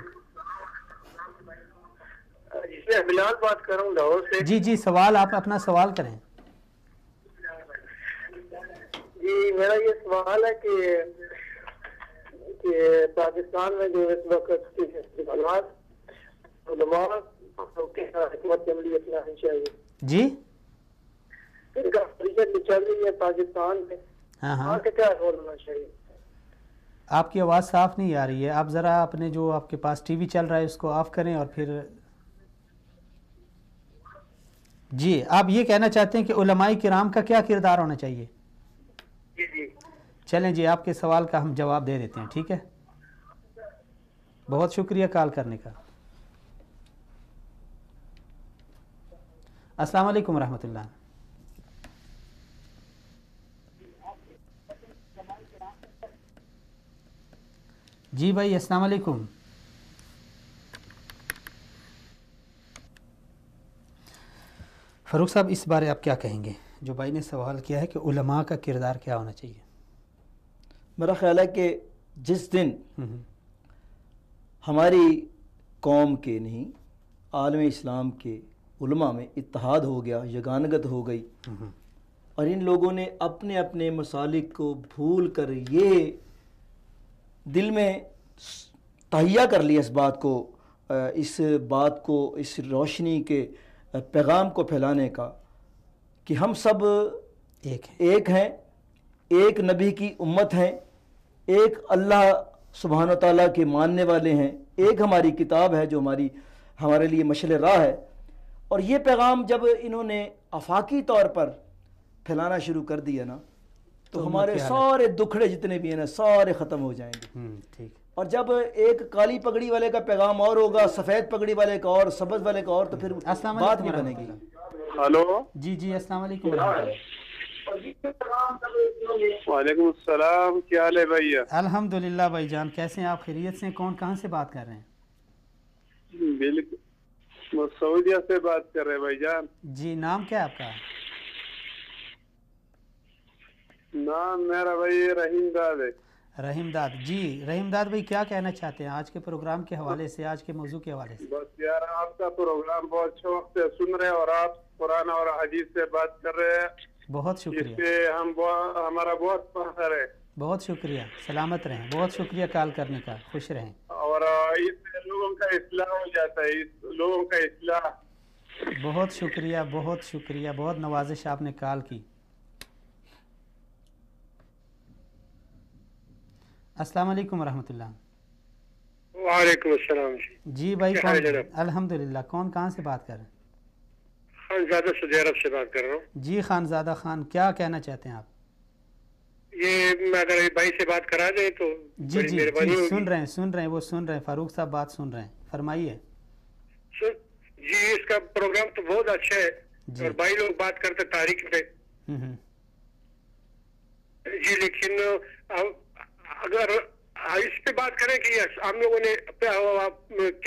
جی میں بلال بات کر رہا ہوں لاہور سے. جی جی سوال، آپ اپنا سوال کریں. جی میرا یہ سوال ہے کہ پاکستان میں جو اس وقت علماء حکمت عملی اپنانی چاہیے. جی چل رہی ہے پاکستان میں، ہاں کیا رول ہونا چاہیے؟ آپ کی آواز صاف نہیں آ رہی ہے. آپ ذرا اپنے جو آپ کے پاس ٹی وی چل رہا ہے اس کو آف کریں اور پھر جی آپ یہ کہنا چاہتے ہیں کہ علماء کرام کا کیا کردار ہونا چاہیے؟ جی جی چلیں جی آپ کے سوال کا ہم جواب دے دیتے ہیں. ٹھیک ہے، بہت شکریہ کال کرنے کا. السلام علیکم ورحمۃ اللہ. جی بھائی السلام علیکم. فاروق صاحب اس بارے آپ کیا کہیں گے؟ جو بھائی نے سوال کیا ہے کہ علماء کا کردار کیا ہونا چاہیے. میرا خیال ہے کہ جس دن ہماری قوم کے نہیں عالم اسلام کے علماء میں اتحاد ہو گیا، یگانگت ہو گئی، اور ان لوگوں نے اپنے اپنے مسالک کو بھول کر یہ دل میں تہیہ کر لیا اس بات کو اس روشنی کے پیغام کو پھیلانے کا کہ ہم سب ایک ہیں، ایک نبی کی امت ہیں، ایک اللہ سبحانہ تعالیٰ کے ماننے والے ہیں، ایک ہماری کتاب ہے جو ہمارے لیے مشعل راہ ہے. اور یہ پیغام جب انہوں نے آفاقی طور پر پھیلانا شروع کر دیا نا تو ہمارے سارے دکھڑے جتنے بھی ہیں نا سارے ختم ہو جائیں گے. اور جب ایک کالی پگڑی والے کا پیغام اور ہوگا، سفید پگڑی والے کا اور، سبز والے کا اور، تو پھر بات نہیں بنے گی. ہلو جی السلام علیکم. وعلیکم السلام، کیا حال ہے بھائی؟ الحمدللہ بھائی جان، کیسے ہیں آپ؟ خیریت سے؟ کون کہاں سے بات کر رہے ہیں؟ بالکل سعودیہ سے بات کر رہے ہیں بھائی جان. جی نام کیا ہے آپ کا؟ نام میرا بھائی رحیم داد ہے. رحیم داد. جی رحیم داد بھائی کیا کہنا چاہتے ہیں آج کے پروگرام کے حوالے سے، آج کے موضوع کے حوالے سے؟ بس یار آپ کا پروگرام بہت شوق سے سن رہے ہیں اور آپ قرآن اور حدیث سے بات کر رہے ہیں. بہت شکریہ. اس سے ہمارا بہت فخر ہے. بہت شکریہ، سلامت رہیں. بہت شکریہ کال کرنے کا، خوش رہیں. اور اس سے لوگوں کا اصلاح ہو جاتا ہے، لوگوں کا اصلاح. بہت شکریہ، بہت شکریہ، بہت نوازش آپ نے کال کی. السلام علیکم ورحمۃ اللہ. وعلیکم السلام. جی بھائی کون؟ الحمدللہ. کون کہاں سے بات کر رہے ہیں؟ خانزادہ سعودی عرب سے بات کر رہا ہوں. جی خانزادہ خان، کیا کہنا چاہتے ہیں آپ؟ یہ میں اگر بھائی سے بات کرا دیں تو جی سن رہے ہیں، وہ سن رہے ہیں، فاروق صاحب بات سن رہے ہیں، فرمائیے. جی اس کا پروگرام تو بہت اچھا ہے اور بھائی لوگ بات کرتے تاریخ پہ. جی لیکن اگر اس پہ بات کریں کہ ہم لوگوں نے کیا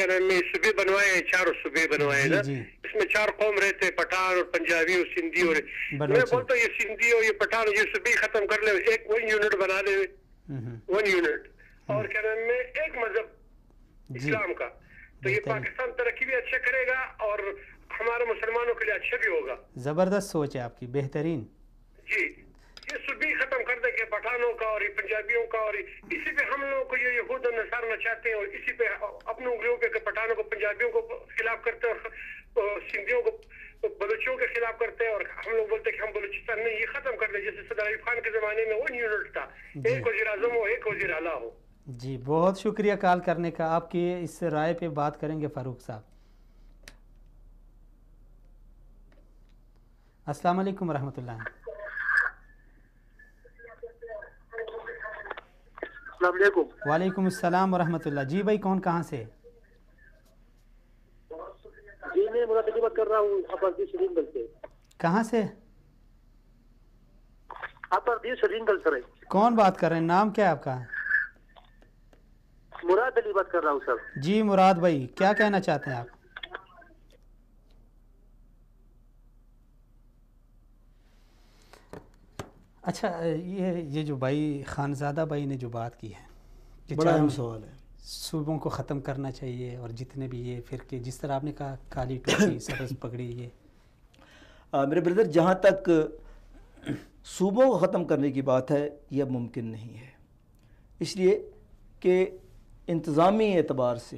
نام ہے صوبے بنوائے ہیں، 4 صوبے بنوائے ہیں نا. اس میں 4 قوم رہتے ہیں، پٹھان اور پنجابی اور سندھی. اور میں بولتا ہوں یہ سندھی اور یہ پٹھان یہ صوبے ختم کر لے، ایک 1 یونٹ بنا لے، 1 یونٹ. اور کیا نام ہے ایک مذہب اسلام کا، تو یہ پاکستان ترقی بھی اچھا کرے گا اور ہمارے مسلمانوں کے لیے اچھا بھی ہوگا. زبردست سوچ ہے آپ کی، بہترین. جی یہ صوبے ختم کر دیں کہ پٹھانوں کا اور پنجابیوں کا، اور اسی پہ ہم لوگوں کو یہ یہود و نصارہ چاہتے ہیں، اور اسی پہ اپنے انگلیوں پہ پٹھانوں کو پنجابیوں کو خلاف کرتے ہیں اور سندھیوں کو بلوچوں کے خلاف کرتے ہیں. اور ہم لوگ بولتے ہیں کہ ہم بلوچستان میں یہ ختم کر دیں جیسے صدر ایوب خان کے زمانے میں 1 یونٹ تھا، ایک وزیر اعظم ہو، ایک وزیر اعلیٰ ہو. جی بہت شکریہ کال کرنے کا. آپ کی اس رائے پہ بات کریں گے فاروق صاحب. السلام علیکم ورحمۃ اللہ. السلام علیکم. وعلیکم السلام ورحمۃ اللہ. جی بھائی کون کہاں سے؟ جی میں مراد علی بات کر رہا ہوں اپردیش رنگل سے. کہاں سے؟ اپردیش رنگل سر. کون بات کر رہے ہیں؟ نام کیا ہے آپ کا؟ مراد علی بات کر رہا ہوں سر. جی مراد بھائی کیا کہنا چاہتے ہیں آپ؟ اچھا یہ جو بھائی خانزادہ بھائی نے جو بات کی ہے کہ بڑا اہم سوال ہے. صوبوں کو ختم کرنا چاہیے اور جتنے بھی یہ فرقے، جس طرح آپ نے کہا کالی ٹوپی سبز پگڑی، یہ میرے بردر جہاں تک صوبوں کو ختم کرنے کی بات ہے یہ اب ممکن نہیں ہے، اس لیے کہ انتظامی اعتبار سے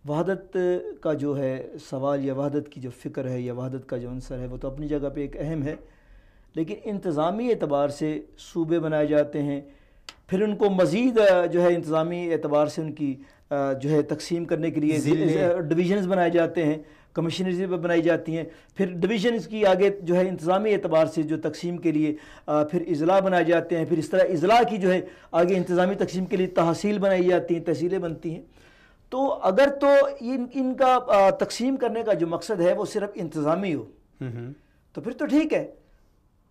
وحدت کا جو ہے سوال یا وحدت کی جو فکر ہے یا وحدت کا جو عنصر ہے وہ تو اپنی جگہ پہ ایک اہم ہے، لیکن انتظامی اعتبار سے صوبے بنائے جاتے ہیں، پھر ان کو مزید جو ہے انتظامی اعتبار سے ان کی جو ہے تقسیم کرنے کے لیے ڈویژنز بنائے جاتے ہیں، کمیشنریز بنائی جاتی ہیں، پھر ڈویژنز کی آگے جو ہے انتظامی اعتبار سے جو تقسیم کے لیے پھر اضلاع بنائے جاتے ہیں، پھر اس طرح اضلاع کی جو ہے آگے انتظامی تقسیم کے لیے تحصیل بنائی جاتی ہیں، تحصیلیں بنتی ہیں. تو اگر تو ان کا تقسیم کرنے کا جو مقصد ہے وہ صرف انتظامی ہو تو پھر تو ٹھیک ہے،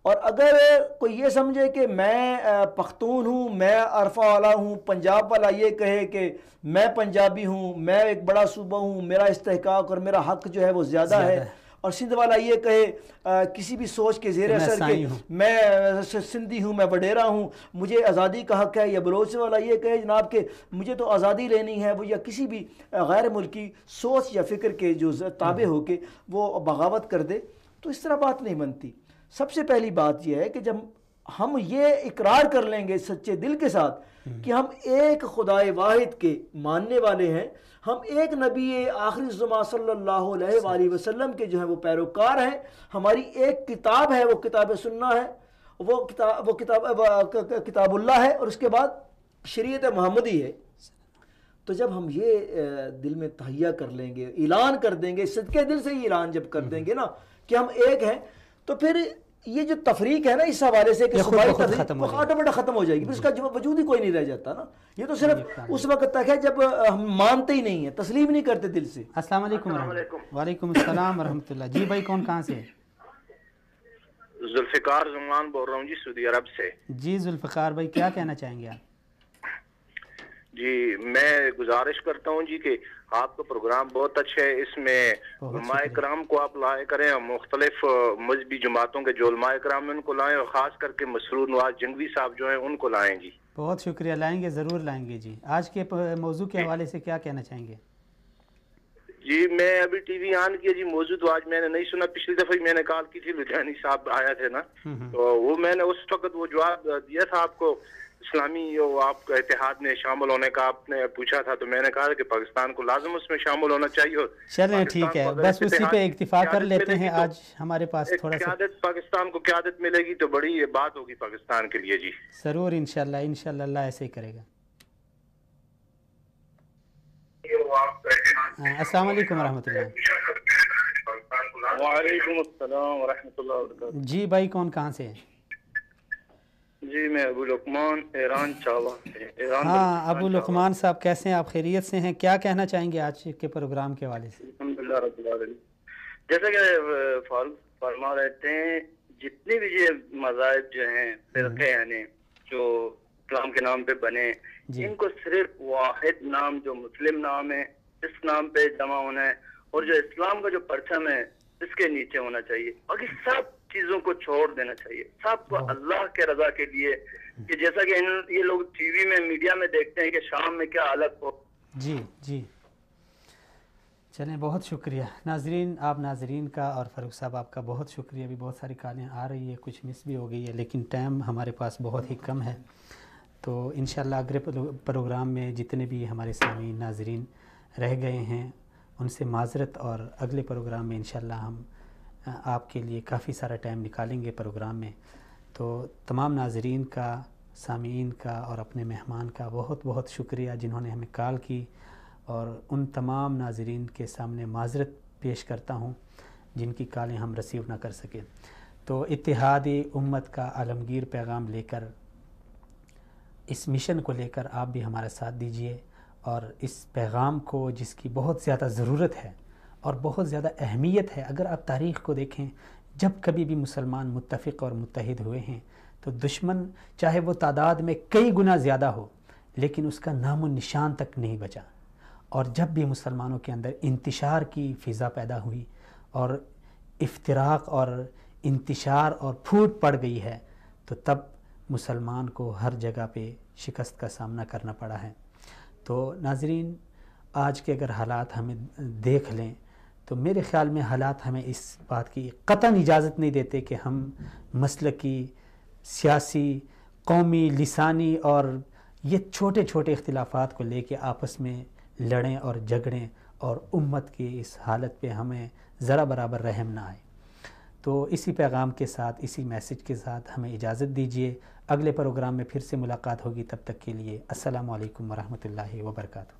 اور اگر کوئی یہ سمجھے کہ میں پختون ہوں، میں عرفہ والا ہوں، پنجاب والا یہ کہے کہ میں پنجابی ہوں، میں ایک بڑا صوبہ ہوں، میرا استحقاق اور میرا حق جو ہے وہ زیادہ ہے، اور سندھ والا یہ کہے کسی بھی سوچ کے زیر اثر کہ میں سندھی ہوں، میں وڈیرا ہوں، مجھے آزادی کا حق ہے، یا بلوچ والا یہ کہے جناب کہ مجھے تو آزادی لینی ہے، وہ یا کسی بھی غیر ملکی سوچ یا فکر کے جو تابع ہو کے وہ بغاوت کر دے، تو اس طرح بات نہیں بنتی۔ سب سے پہلی بات یہ ہے کہ جب ہم یہ اقرار کر لیں گے سچے دل کے ساتھ کہ ہم ایک خدائے واحد کے ماننے والے ہیں، ہم ایک نبی آخری الزماں صلی اللہ علیہ وآلہ وسلم کے جو ہیں وہ پیروکار ہیں، ہماری ایک کتاب ہے، وہ کتاب سنہ ہے، وہ کتاب اللہ ہے، اور اس کے بعد شریعت محمدی ہے، تو جب ہم یہ دل میں تہیہ کر لیں گے، اعلان کر دیں گے، صدقے دل سے ہی اعلان جب کر دیں گے نا کہ ہم ایک ہیں، تو پھر یہ جو تفریق ہے نا اس حوالے سے کہ صوبائی تفریق وہ آٹومیٹک ختم ہو جائے گی، پھر اس کا وجود ہی کوئی نہیں رہ جاتا نا۔ یہ تو صرف اس وقت تک ہے جب ہم مانتے ہی نہیں ہیں، تسلیم نہیں کرتے دل سے۔ السلام علیکم وعلیکم السلام ورحمۃ اللہ۔ جی بھائی کون کہاں سے؟ ذوالفقار زمان بول رہا ہوں جی، سعودی عرب سے۔ جی ذوالفقار بھائی کیا کہنا چاہیں گے آپ؟ جی میں گزارش کرتا ہوں جی کہ آپ کا پروگرام بہت اچھا ہے، اس میں علماء کرام کو آپ لائے کریں، مختلف مذہبی جماعتوں کے جو علماء کرام ہیں ان کو لائیں، اور خاص کر کے مسرور نواز جنگوی صاحب جو ہیں ان کو لائیں جی۔ بہت شکریہ، لائیں گے، ضرور لائیں گے جی۔ آج کے موضوع کے حوالے سے کیا کہنا چاہیں گے؟ جی میں ابھی ٹی وی آن کیا جی، موضوع تو آج میں نے نہیں سنا، پچھلی دفعہ ہی میں نے کال کی تھی، لدھیانی صاحب آیا تھے نا، تو وہ میں نے اس وقت وہ جواب دیا تھا آپ کو، اسلامی آپ کا اتحاد میں شامل ہونے کا آپ نے پوچھا تھا، تو میں نے کہا کہ پاکستان کو لازم اس میں شامل ہونا چاہیے۔ چلیں ٹھیک ہے، بس اسی پہ اکتفا کر لیتے ہیں، آج ہمارے پاس تھوڑا سا پاکستان کو قیادت ملے گی تو بڑی بات ہوگی پاکستان کے لیے جی۔ ضرور انشاءاللہ اللہ ایسے ہی کرے گا۔ السلام علیکم ورحمۃ اللہ۔ وعلیکم السلام ورحمۃ اللہ وبرکاتہ۔ جی بھائی کون کہاں سے؟ جی میں ابو لقمان ایران چاوا سے۔ ہاں ابو لقمان صاحب کیسے ہیں آپ؟ خیریت سے ہیں؟ کیا کہنا چاہیں گے آج کے پروگرام کے حوالے سے؟ الحمدللہ رب العالمین۔ جیسا کہ فاروق فرما رہتے ہیں، جتنے بھی یہ مذاہب جو ہیں، فرقے یعنی جو اسلام کے نام پہ بنے، ان کو صرف واحد نام جو مسلم نام ہے اس نام پہ جمع ہونا ہے، اور جو اسلام کا جو پرچم ہے اس کے نیچے ہونا چاہیے، باقی سب چیزوں کو چھوڑ دینا چاہیے، سب کو اللہ کے رضا کے لیے، کہ جیسا کہ یہ لوگ ٹی وی میں میڈیا میں دیکھتے ہیں کہ شام میں کیا حالت ہو۔ جی جی چلیں، بہت شکریہ ناظرین، آپ ناظرین کا اور فاروق صاحب آپ کا بہت شکریہ۔ ابھی بہت ساری کالیں آ رہی ہے، کچھ مس بھی ہو گئی ہے، لیکن ٹائم ہمارے پاس بہت ہی کم ہے، تو انشاءاللہ اگلے پروگرام میں جتنے بھی ہمارے سامعین ناظرین رہ گئے ہیں ان سے معذرت، اور اگلے پروگرام میں انشاءاللہ ہم آپ کے لیے کافی سارا ٹائم نکالیں گے پروگرام میں۔ تو تمام ناظرین کا، سامعین کا اور اپنے مہمان کا بہت بہت شکریہ جنہوں نے ہمیں کال کی، اور ان تمام ناظرین کے سامنے معذرت پیش کرتا ہوں جن کی کالیں ہم ریسیو نہ کر سکے۔ تو اتحاد امت کا عالمگیر پیغام لے کر، اس مشن کو لے کر آپ بھی ہمارا ساتھ دیجئے، اور اس پیغام کو جس کی بہت زیادہ ضرورت ہے اور بہت زیادہ اہمیت ہے، اگر آپ تاریخ کو دیکھیں، جب کبھی بھی مسلمان متفق اور متحد ہوئے ہیں تو دشمن چاہے وہ تعداد میں کئی گنا زیادہ ہو لیکن اس کا نام و نشان تک نہیں بچا، اور جب بھی مسلمانوں کے اندر انتشار کی فضا پیدا ہوئی اور افتراق اور انتشار اور پھوٹ پڑ گئی ہے، تو تب مسلمان کو ہر جگہ پہ شکست کا سامنا کرنا پڑا ہے۔ تو ناظرین، آج کے اگر حالات ہمیں دیکھ لیں تو میرے خیال میں حالات ہمیں اس بات کی قطعاً اجازت نہیں دیتے کہ ہم مسلکی، سیاسی، قومی، لسانی اور یہ چھوٹے چھوٹے اختلافات کو لے کے آپس میں لڑیں اور جھگڑیں، اور امت کی اس حالت پہ ہمیں ذرا برابر رحم نہ آئے۔ تو اسی پیغام کے ساتھ، اسی میسج کے ساتھ ہمیں اجازت دیجیے، اگلے پروگرام میں پھر سے ملاقات ہوگی، تب تک کے لیے السلام علیکم ورحمۃ اللہ وبرکاتہ۔